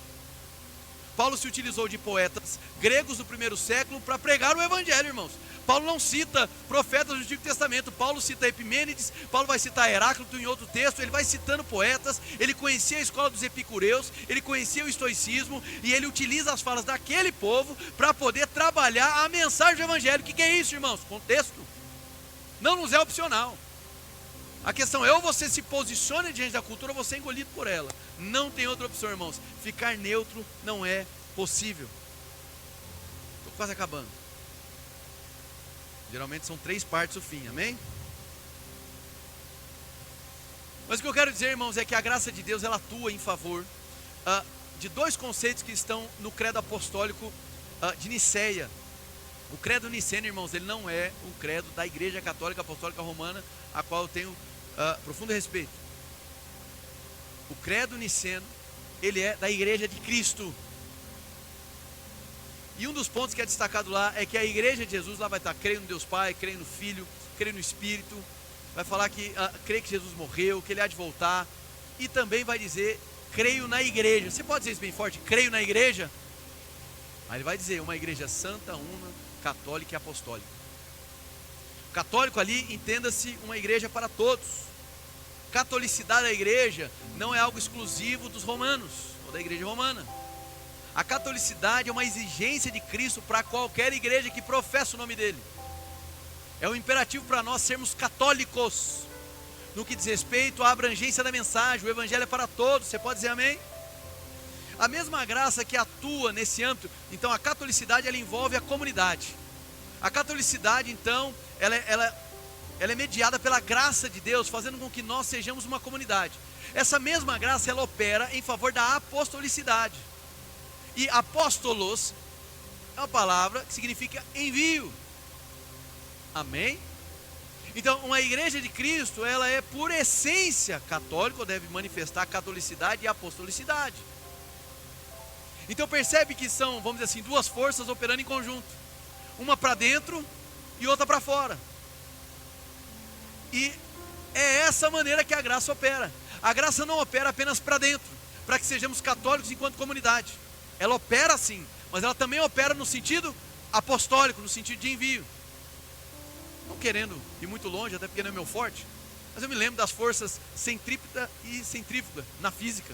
Paulo se utilizou de poetas gregos do primeiro século para pregar o evangelho, irmãos. Paulo não cita profetas do Antigo Testamento. Paulo cita Epimênides, Paulo vai citar Heráclito em outro texto. Ele vai citando poetas. Ele conhecia a escola dos epicureus, ele conhecia o estoicismo, e ele utiliza as falas daquele povo para poder trabalhar a mensagem do evangelho. O que é isso, irmãos? Contexto. Não nos é opcional. A questão é: ou você se posiciona diante da cultura, ou você é engolido por ela. Não tem outra opção, irmãos. Ficar neutro não é possível. Estou quase acabando. Geralmente são 3 partes o fim, amém? Mas o que eu quero dizer, irmãos, é que a graça de Deus, ela atua em favor de 2 conceitos que estão no credo apostólico de Niceia. O credo niceno, irmãos, ele não é o credo da Igreja Católica Apostólica Romana, a qual eu tenho profundo respeito. O credo niceno, ele é da Igreja de Cristo. E um dos pontos que é destacado lá é que a igreja de Jesus lá vai estar: creio no Deus Pai, creio no Filho, creio no Espírito. Vai falar que crê que Jesus morreu, que ele há de voltar. E também vai dizer: creio na igreja. Você pode dizer isso bem forte: creio na igreja? Aí ele vai dizer: uma igreja santa, una, católica e apostólica. Católico ali, entenda-se, uma igreja para todos. Catolicidade da igreja não é algo exclusivo dos romanos ou da igreja romana. A catolicidade é uma exigência de Cristo para qualquer igreja que professa o nome dele. É um imperativo para nós sermos católicos, no que diz respeito à abrangência da mensagem. O evangelho é para todos, você pode dizer amém? A mesma graça que atua nesse âmbito, então a catolicidade ela envolve a comunidade. A catolicidade então, ela é mediada pela graça de Deus, fazendo com que nós sejamos uma comunidade. Essa mesma graça ela opera em favor da apostolicidade. E apóstolos é uma palavra que significa envio. Amém? Então, uma igreja de Cristo, ela é por essência católica, deve manifestar catolicidade e apostolicidade. Então percebe que são, vamos dizer assim, duas forças operando em conjunto. Uma para dentro e outra para fora. E é essa maneira que a graça opera. A graça não opera apenas para dentro, para que sejamos católicos enquanto comunidade. Ela opera sim, mas ela também opera no sentido apostólico, no sentido de envio. Não querendo ir muito longe, até porque não é meu forte, mas eu me lembro das forças centrípeta e centrífuga na física.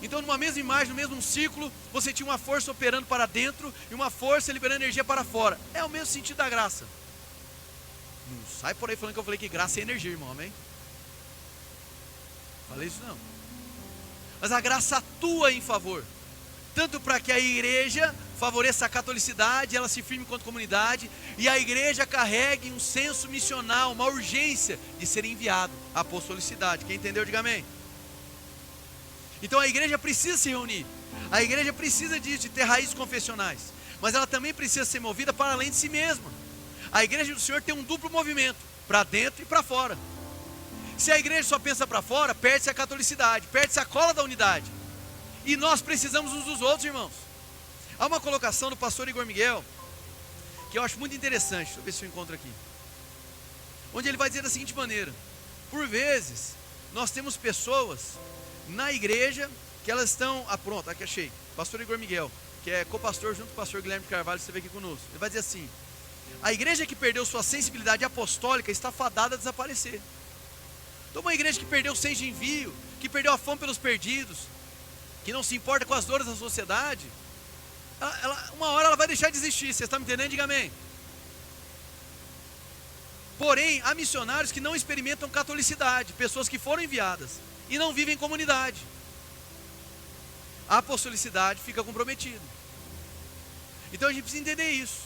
Então numa mesma imagem, no mesmo círculo, você tinha uma força operando para dentro e uma força liberando energia para fora. É o mesmo sentido da graça. Não sai por aí falando que eu falei que graça é energia, irmão, amém? Falei isso não. Mas a graça atua em favor, tanto para que a igreja favoreça a catolicidade, ela se firme enquanto comunidade, e a igreja carregue um senso missional, uma urgência de ser enviado, a apostolicidade. Quem entendeu, diga amém. Então a igreja precisa se reunir, a igreja precisa disso, de ter raízes confessionais, mas ela também precisa ser movida para além de si mesma. A igreja do Senhor tem um duplo movimento, para dentro e para fora. Se a igreja só pensa para fora, perde-se a catolicidade, perde-se a cola da unidade. E nós precisamos uns dos outros, irmãos. Há uma colocação do pastor Igor Miguel, que eu acho muito interessante, deixa eu ver se eu encontro aqui. Onde ele vai dizer da seguinte maneira: por vezes, nós temos pessoas na igreja que elas estão, pronto, aqui achei, pastor Igor Miguel, que é co-pastor junto com o pastor Guilherme Carvalho, você vê aqui conosco. Ele vai dizer assim: a igreja que perdeu sua sensibilidade apostólica está fadada a desaparecer. Então uma igreja que perdeu o senso de envio, que perdeu a fome pelos perdidos, que não se importa com as dores da sociedade, uma hora ela vai deixar de existir. Você está me entendendo? Diga amém. Porém, há missionários que não experimentam catolicidade, pessoas que foram enviadas e não vivem em comunidade. A apostolicidade fica comprometida. Então a gente precisa entender isso.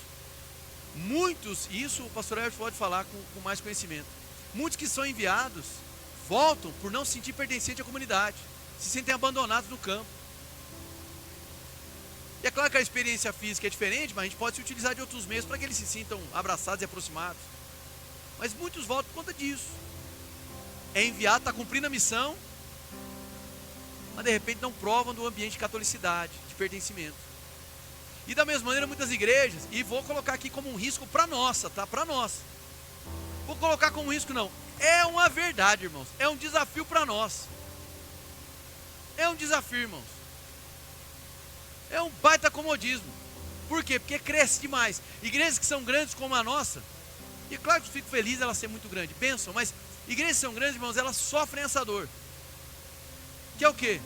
Muitos, isso o pastor Everton pode falar com mais conhecimento, muitos que são enviados voltam por não se sentir pertencente à comunidade, se sentem abandonados no campo. E é claro que a experiência física é diferente, mas a gente pode se utilizar de outros meios para que eles se sintam abraçados e aproximados. Mas muitos voltam por conta disso. É enviado, está cumprindo a missão, mas de repente não provam do ambiente de catolicidade, de pertencimento. E da mesma maneira muitas igrejas, e vou colocar aqui como um risco para nossa, tá? Para nós. Vou colocar como um risco não, é uma verdade, irmãos, é um desafio para nós. É um desafio, irmãos. É um baita comodismo. Por quê? Porque cresce demais. Igrejas que são grandes como a nossa, e claro que eu fico feliz ela ser muito grande, bênção, mas igrejas que são grandes, irmãos, elas sofrem essa dor. Que é o quê?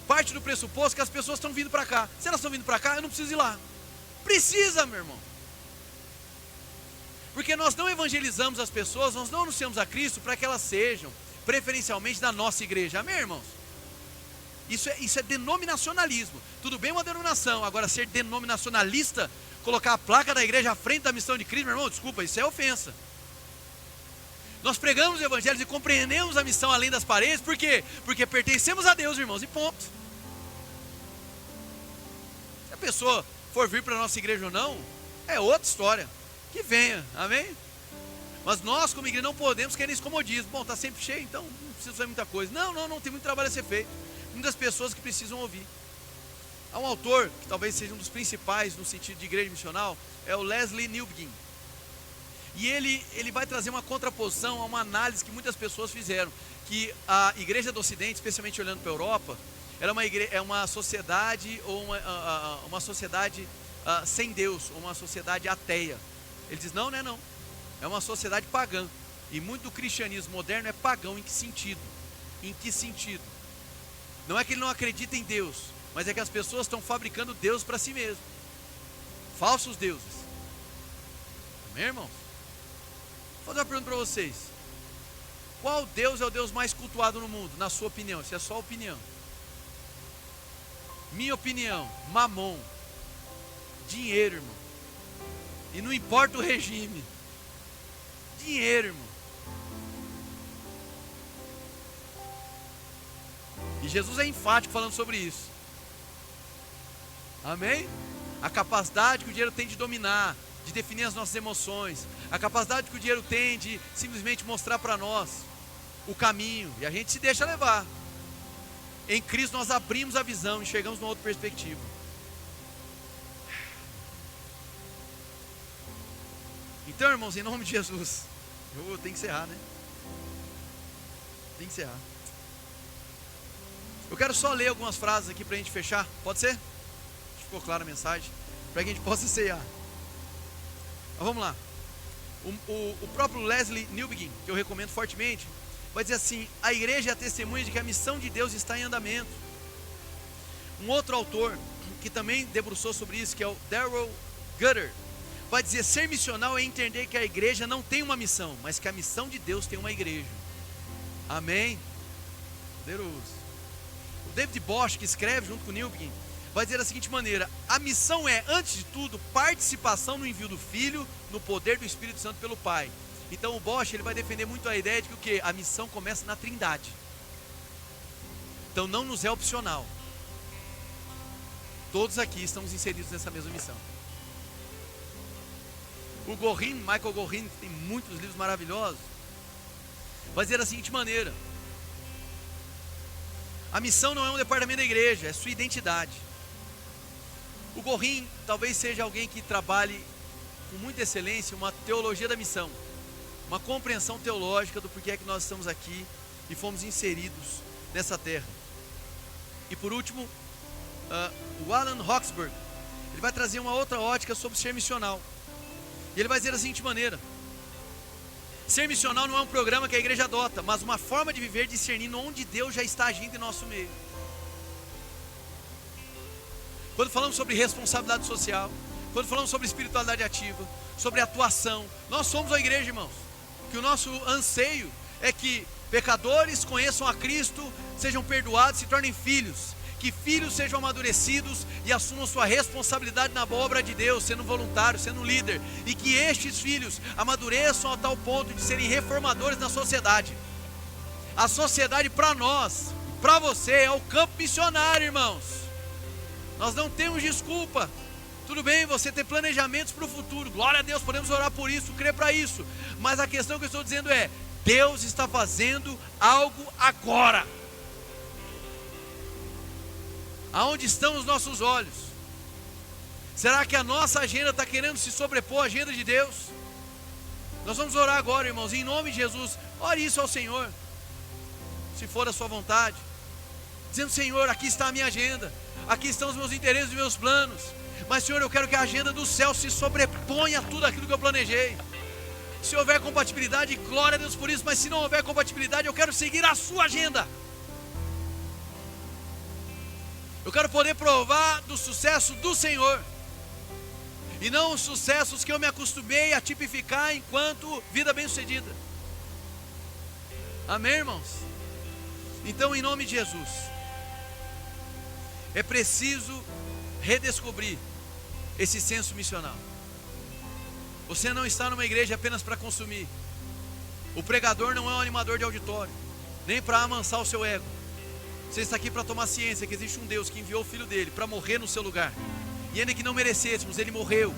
Parte do pressuposto que as pessoas estão vindo para cá. Se elas estão vindo para cá, eu não preciso ir lá. Precisa, meu irmão. Porque nós não evangelizamos as pessoas, nós não anunciamos a Cristo para que elas sejam preferencialmente da nossa igreja. Amém, irmãos? Isso é denominacionalismo. Tudo bem uma denominação, agora ser denominacionalista, colocar a placa da igreja à frente da missão de Cristo, meu irmão, desculpa, isso é ofensa. Nós pregamos os evangelhos e compreendemos a missão além das paredes, por quê? Porque pertencemos a Deus, irmãos, e ponto. Se a pessoa for vir para a nossa igreja ou não, é outra história, que venha, amém? Mas nós como igreja não podemos querer esse comodismo. Bom, está sempre cheio, então não precisa fazer muita coisa. Não, tem muito trabalho a ser feito, muitas pessoas que precisam ouvir. Há um autor, que talvez seja um dos principais no sentido de igreja missional, é o Leslie Newbegin. E ele vai trazer uma contraposição a uma análise que muitas pessoas fizeram, que a igreja do Ocidente, especialmente olhando para a Europa, era uma sociedade ou uma sociedade sem Deus, ou uma sociedade ateia. Ele diz, não, não. É uma sociedade pagã. E muito do cristianismo moderno é pagão. Em que sentido? Em que sentido? Não é que ele não acredita em Deus, mas é que as pessoas estão fabricando Deus para si mesmo, falsos deuses. Amém, irmãos? Vou fazer uma pergunta para vocês: qual Deus é o Deus mais cultuado no mundo, na sua opinião? Isso é só opinião. Minha opinião: Mamon, dinheiro, irmão. E não importa o regime, dinheiro, irmão. E Jesus é enfático falando sobre isso. Amém? A capacidade que o dinheiro tem de dominar, de definir as nossas emoções, a capacidade que o dinheiro tem de simplesmente mostrar para nós o caminho, e a gente se deixa levar. Em Cristo nós abrimos a visão e chegamos numa outra perspectiva. Então, irmãos, em nome de Jesus, eu tenho que encerrar, né? Tem que encerrar. Eu quero só ler algumas frases aqui para a gente fechar, pode ser? Ficou clara a mensagem? Para que a gente possa ceiar. Mas vamos lá. O próprio Leslie Newbegin, que eu recomendo fortemente, vai dizer assim: a igreja é a testemunha de que a missão de Deus está em andamento. Um outro autor, que também debruçou sobre isso, que é o Darrell Gutter, vai dizer: ser missional é entender que a igreja não tem uma missão, mas que a missão de Deus tem uma igreja. Amém? Poderoso. O David Bosch, que escreve junto com o Newbegin, vai dizer da seguinte maneira: a missão é, antes de tudo, participação no envio do Filho, no poder do Espírito Santo pelo Pai. Então o Bosch, ele vai defender muito a ideia de que o quê? A missão começa na Trindade. Então não nos é opcional. Todos aqui estamos inseridos nessa mesma missão. O Gorin, Michael Gorin, que tem muitos livros maravilhosos, vai dizer da seguinte maneira: a missão não é um departamento da igreja, é sua identidade. O Gorin talvez seja alguém que trabalhe com muita excelência uma teologia da missão, uma compreensão teológica do porquê é que nós estamos aqui e fomos inseridos nessa terra. E por último, o Alan Roxburgh, ele vai trazer uma outra ótica sobre ser missional. E ele vai dizer da seguinte maneira: ser missional não é um programa que a igreja adota, mas uma forma de viver discernindo onde Deus já está agindo em nosso meio. Quando falamos sobre responsabilidade social, quando falamos sobre espiritualidade ativa, sobre atuação, nós somos a igreja, irmãos. Que o nosso anseio é que pecadores conheçam a Cristo, sejam perdoados, se tornem filhos. Que filhos sejam amadurecidos e assumam sua responsabilidade na boa obra de Deus, sendo voluntário, sendo líder. E que estes filhos amadureçam a tal ponto de serem reformadores na sociedade. A sociedade para nós, para você, é o campo missionário, irmãos. Nós não temos desculpa. Tudo bem, você tem planejamentos para o futuro, glória a Deus, podemos orar por isso, crer para isso. Mas a questão que eu estou dizendo é: Deus está fazendo algo agora. Aonde estão os nossos olhos? Será que a nossa agenda está querendo se sobrepor à agenda de Deus? Nós vamos orar agora, irmãos, em nome de Jesus. Ore isso ao Senhor, se for a sua vontade, dizendo: Senhor, aqui está a minha agenda, aqui estão os meus interesses e meus planos, mas Senhor, eu quero que a agenda do céu se sobreponha a tudo aquilo que eu planejei. Se houver compatibilidade, glória a Deus por isso, mas se não houver compatibilidade, eu quero seguir a sua agenda. Eu quero poder provar do sucesso do Senhor, e não os sucessos que eu me acostumei a tipificar enquanto vida bem-sucedida. Amém, irmãos? Então, em nome de Jesus, é preciso redescobrir esse senso missional. Você não está numa igreja apenas para consumir. O pregador não é um animador de auditório, nem para amansar o seu ego. Você está aqui para tomar ciência que existe um Deus que enviou o Filho dele para morrer no seu lugar. E ainda que não merecêssemos, ele morreu.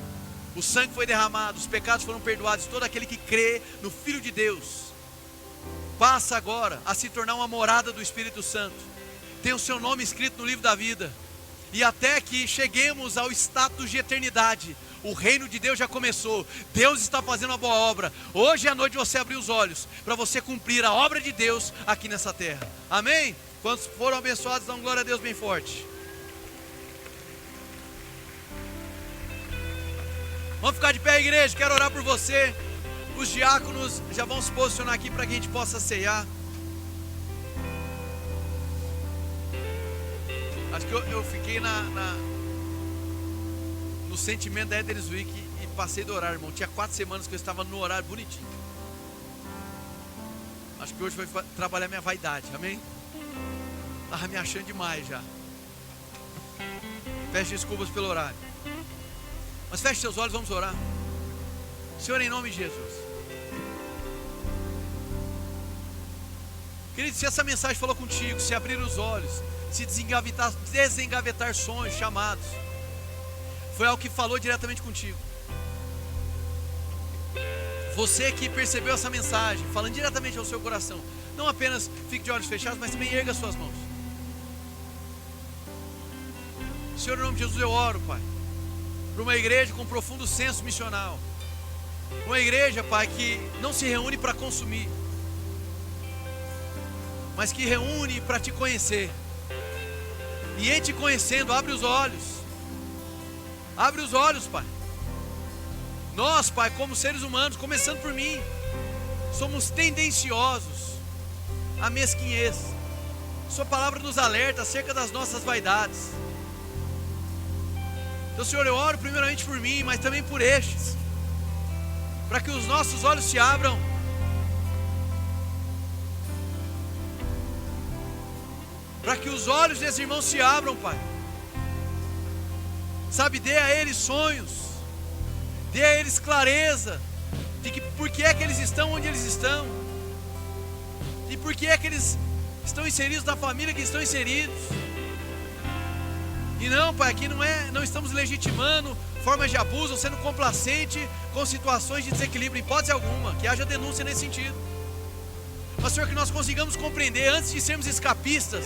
O sangue foi derramado, os pecados foram perdoados. Todo aquele que crê no Filho de Deus passa agora a se tornar uma morada do Espírito Santo. Tem o seu nome escrito no livro da vida. E até que cheguemos ao status de eternidade, o reino de Deus já começou. Deus está fazendo uma boa obra. Hoje é a noite de você abrir os olhos para você cumprir a obra de Deus aqui nessa terra. Amém? Quantos foram abençoados, dão glória a Deus bem forte. Vamos ficar de pé, igreja, quero orar por você. Os diáconos já vão se posicionar aqui para que a gente possa ceiar. Acho que eu fiquei no sentimento da Elders Week e passei do horário, irmão. Tinha 4 semanas que eu estava no horário bonitinho. Acho que hoje foi trabalhar minha vaidade, amém? Estava me achando demais já. Peço desculpas pelo horário. Mas feche seus olhos, vamos orar. Senhor, em nome de Jesus. Querido, se essa mensagem falou contigo, se abrir os olhos, se desengavetar sonhos, chamados, foi algo que falou diretamente contigo. Você que percebeu essa mensagem, falando diretamente ao seu coração, não apenas fique de olhos fechados, mas também erga as suas mãos. Senhor, em nome de Jesus eu oro, Pai, para uma igreja com profundo senso missional. Uma igreja, Pai, que não se reúne para consumir, mas que reúne para te conhecer. E em te conhecendo, abre os olhos. Abre os olhos, Pai. Nós, Pai, como seres humanos, começando por mim, somos tendenciosos à mesquinhez. Sua palavra nos alerta acerca das nossas vaidades. Então, Senhor, eu oro primeiramente por mim, mas também por estes, para que os nossos olhos se abram. Para que os olhos desses irmãos se abram, Pai. Sabe, dê a eles sonhos, dê a eles clareza de que por que é que eles estão onde eles estão, e por que é que eles estão inseridos na família que estão inseridos. E não, Pai, aqui não estamos legitimando formas de abuso, ou sendo complacente com situações de desequilíbrio, em hipótese alguma, que haja denúncia nesse sentido. Mas, Senhor, que nós consigamos compreender, antes de sermos escapistas,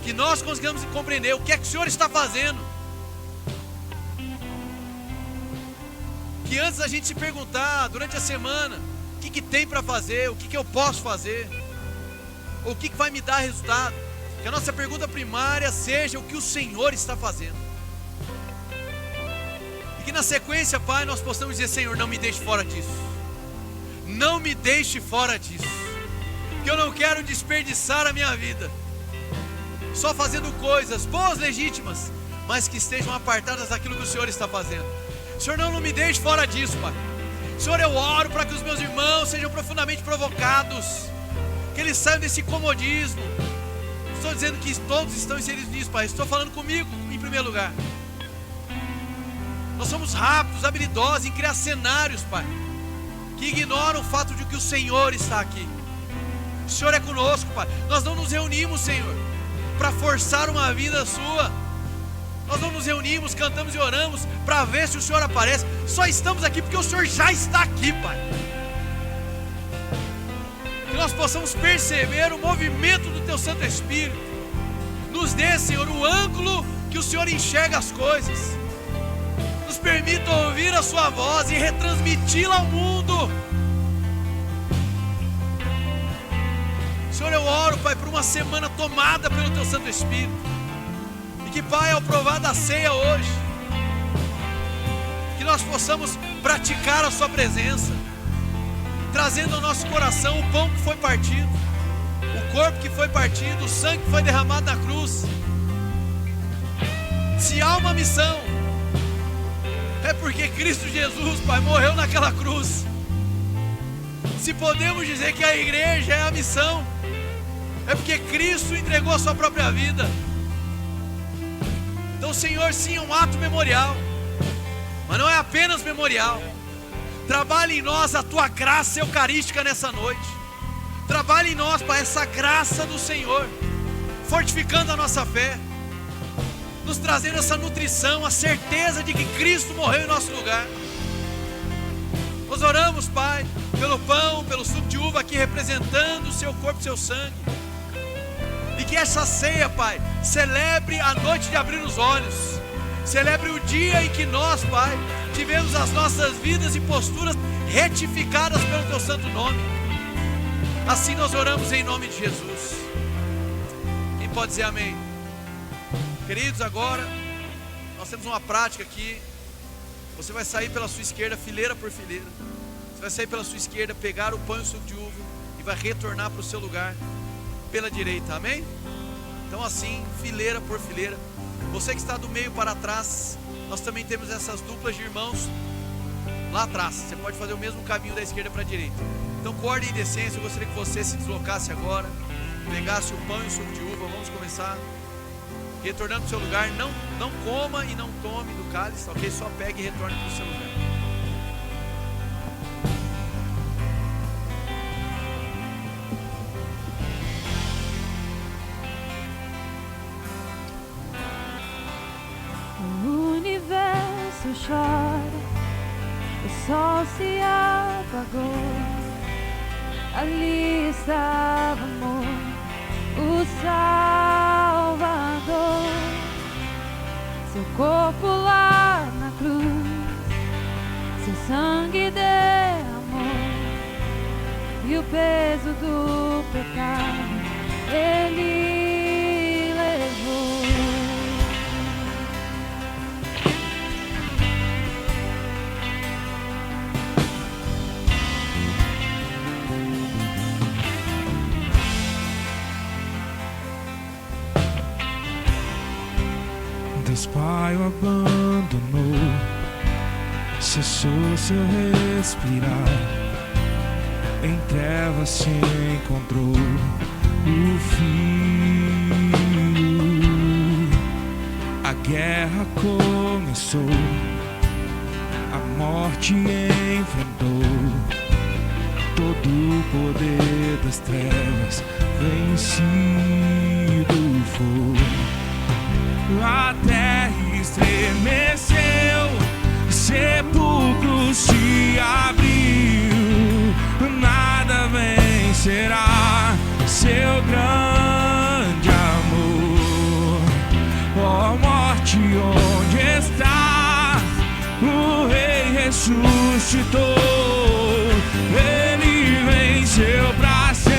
que nós consigamos compreender o que é que o Senhor está fazendo. Que antes da gente se perguntar durante a semana o que tem para fazer, o que eu posso fazer, ou o que vai me dar resultado, que a nossa pergunta primária seja o que o Senhor está fazendo. E que na sequência, Pai, nós possamos dizer: Senhor, não me deixe fora disso. Não me deixe fora disso. Que eu não quero desperdiçar a minha vida só fazendo coisas boas, legítimas, mas que estejam apartadas daquilo que o Senhor está fazendo. Senhor, não me deixe fora disso, Pai. Senhor, eu oro para que os meus irmãos sejam profundamente provocados, que eles saiam desse comodismo. Estou dizendo que todos estão inseridos nisso, Pai. Estou falando comigo em primeiro lugar. Nós somos rápidos, habilidosos em criar cenários, Pai, que ignoram o fato de que o Senhor está aqui. O Senhor é conosco, Pai. Nós não nos reunimos, Senhor, para forçar uma vida sua. Nós não nos reunimos, cantamos e oramos para ver se o Senhor aparece. Só estamos aqui porque o Senhor já está aqui, Pai. Que nós possamos perceber o movimento do Teu Santo Espírito. Nos dê, Senhor, o ângulo que o Senhor enxerga as coisas. Nos permita ouvir a Sua voz e retransmiti-la ao mundo. Senhor, eu oro, Pai, por uma semana tomada pelo Teu Santo Espírito. E que, Pai, ao provar da ceia hoje, que nós possamos praticar a Sua presença, trazendo ao nosso coração o pão que foi partido, o corpo que foi partido, o sangue que foi derramado na cruz. Se há uma missão, é porque Cristo Jesus, Pai, morreu naquela cruz. Se podemos dizer que a igreja é a missão, é porque Cristo entregou a Sua própria vida. Então, Senhor, sim, é um ato memorial, mas não é apenas memorial. Trabalhe em nós a Tua graça eucarística nessa noite. Trabalhe em nós, Pai, essa graça do Senhor, fortificando a nossa fé, nos trazendo essa nutrição, a certeza de que Cristo morreu em nosso lugar. Nós oramos, Pai, pelo pão, pelo suco de uva aqui representando o Seu corpo e Seu sangue. E que essa ceia, Pai, celebre a noite de abrir os olhos. Celebre o dia em que nós, Pai, tivemos as nossas vidas e posturas retificadas pelo Teu santo nome. Assim nós oramos em nome de Jesus. Quem pode dizer amém? Queridos, agora nós temos uma prática aqui. Você vai sair pela sua esquerda, fileira por fileira. Você vai sair pela sua esquerda, pegar o pão e o suco de uva e vai retornar para o seu lugar pela direita, amém? Então assim, fileira por fileira. Você que está do meio para trás, nós também temos essas duplas de irmãos lá atrás. Você pode fazer o mesmo caminho da esquerda para a direita. Então, com ordem e decência, eu gostaria que você se deslocasse agora, pegasse o pão e o suco de uva. Vamos começar. Retornando para o seu lugar, não coma e não tome do cálice, ok? Só pegue e retorne para o seu lugar. O universo chora, o sol se apagou. Ali estava amor, o Salvador. Seu corpo lá na cruz, seu sangue derramou, e o peso do pecado Ele levou. Deus Pai o abandonou, cessou seu respirar, em trevas se encontrou o Filho. A guerra começou, a morte enfrentou, todo o poder das trevas vencido foi. A terra estremeceu, sepulcro se abriu, nada vencerá seu grande amor. Ó morte, onde está? O Rei ressuscitou, Ele venceu pra sempre.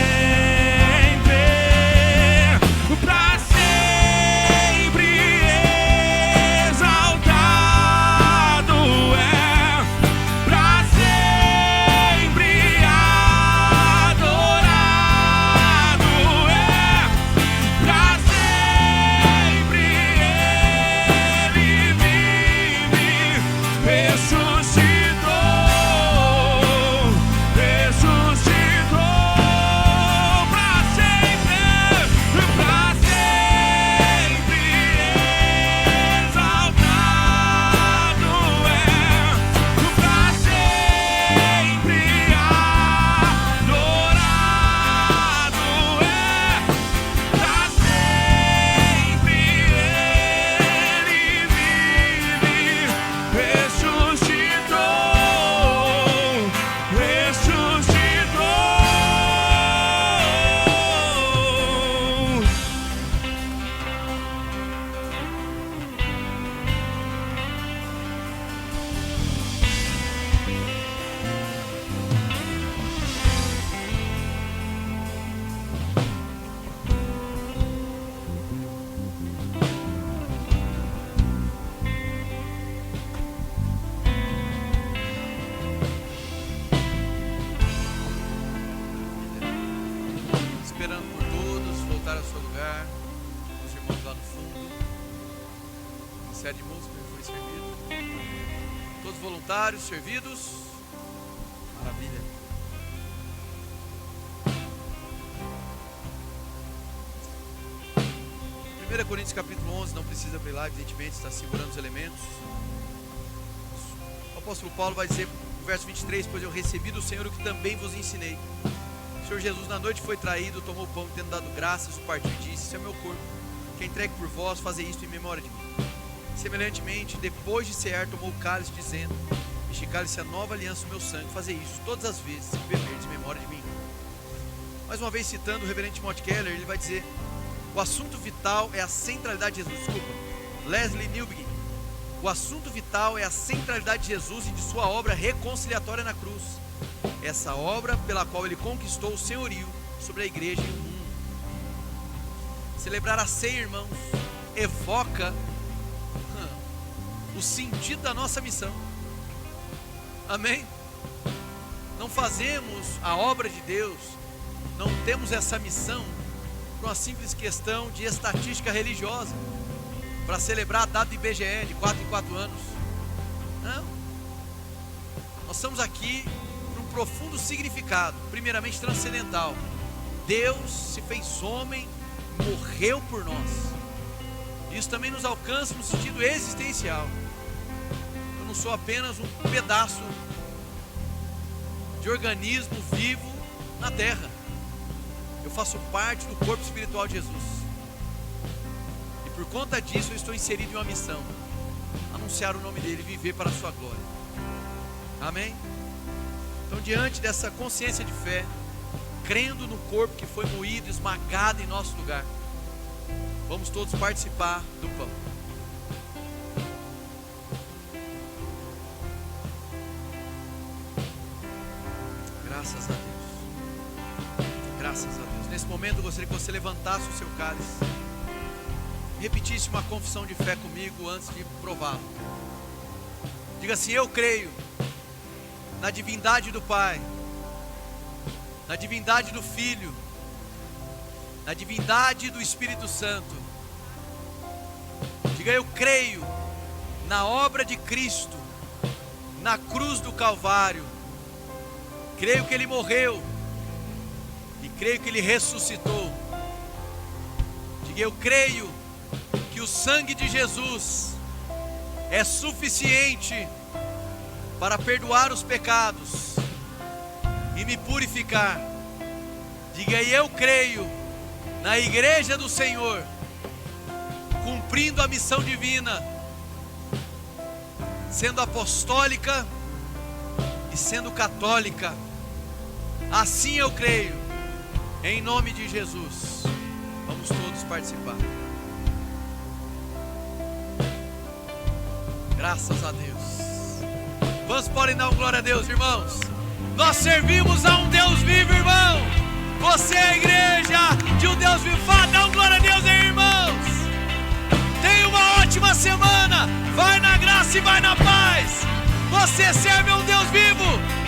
Voluntários servidos, maravilha. 1 Coríntios capítulo 11, não precisa abrir lá, evidentemente, está segurando os elementos. O apóstolo Paulo vai dizer no verso 23: pois eu recebi do Senhor o que também vos ensinei. O Senhor Jesus na noite foi traído, tomou o pão e tendo dado graças, o partiu e disse: isso é meu corpo, que é entregue por vós, fazei isto em memória de mim. Semelhantemente, depois de cear, tomou o cálice, dizendo: este cálice é a nova aliança do meu sangue, fazei isso todas as vezes que beberdes em memória de mim. Mais uma vez citando o reverendo Timothy Keller, ele vai dizer: o assunto vital é a centralidade de Jesus. Desculpa, Leslie Newbegin. O assunto vital é a centralidade de Jesus e de sua obra reconciliatória na cruz. Essa obra pela qual ele conquistou o senhorio sobre a igreja e o mundo. Celebrar a ceia, irmãos, evoca o sentido da nossa missão. Amém? Não fazemos a obra de Deus, não temos essa missão por uma simples questão de estatística religiosa, para celebrar a data do IBGE de 4 em 4 anos. Não. Nós estamos aqui por um profundo significado, primeiramente transcendental. Deus se fez homem, morreu por nós. Isso também nos alcança no sentido existencial. Eu não sou apenas um pedaço de organismo vivo na terra. Eu faço parte do corpo espiritual de Jesus. E por conta disso eu estou inserido em uma missão: anunciar o nome dele, viver para a sua glória. Amém? Então, diante dessa consciência de fé, crendo no corpo que foi moído, esmagado em nosso lugar, vamos todos participar do pão. Graças a Deus. Graças a Deus. Nesse momento eu gostaria que você levantasse o seu cálice, repetisse uma confissão de fé comigo antes de prová-lo. Diga assim: eu creio na divindade do Pai, na divindade do Filho, na divindade do Espírito Santo. Diga: eu creio na obra de Cristo na cruz do Calvário. Creio que Ele morreu e creio que Ele ressuscitou. Diga: eu creio que o sangue de Jesus é suficiente para perdoar os pecados e me purificar. Diga: e eu creio na igreja do Senhor, cumprindo a missão divina, sendo apostólica e sendo católica. Assim eu creio, em nome de Jesus. Vamos todos participar. Graças a Deus. Quantos podem dar um glória a Deus, irmãos? Nós servimos a um Deus vivo, irmão. Você é a igreja de um Deus vivo. Dá um glória a Deus aí, irmãos. Tenha uma ótima semana. Vai na graça e vai na paz. Você serve a um Deus vivo.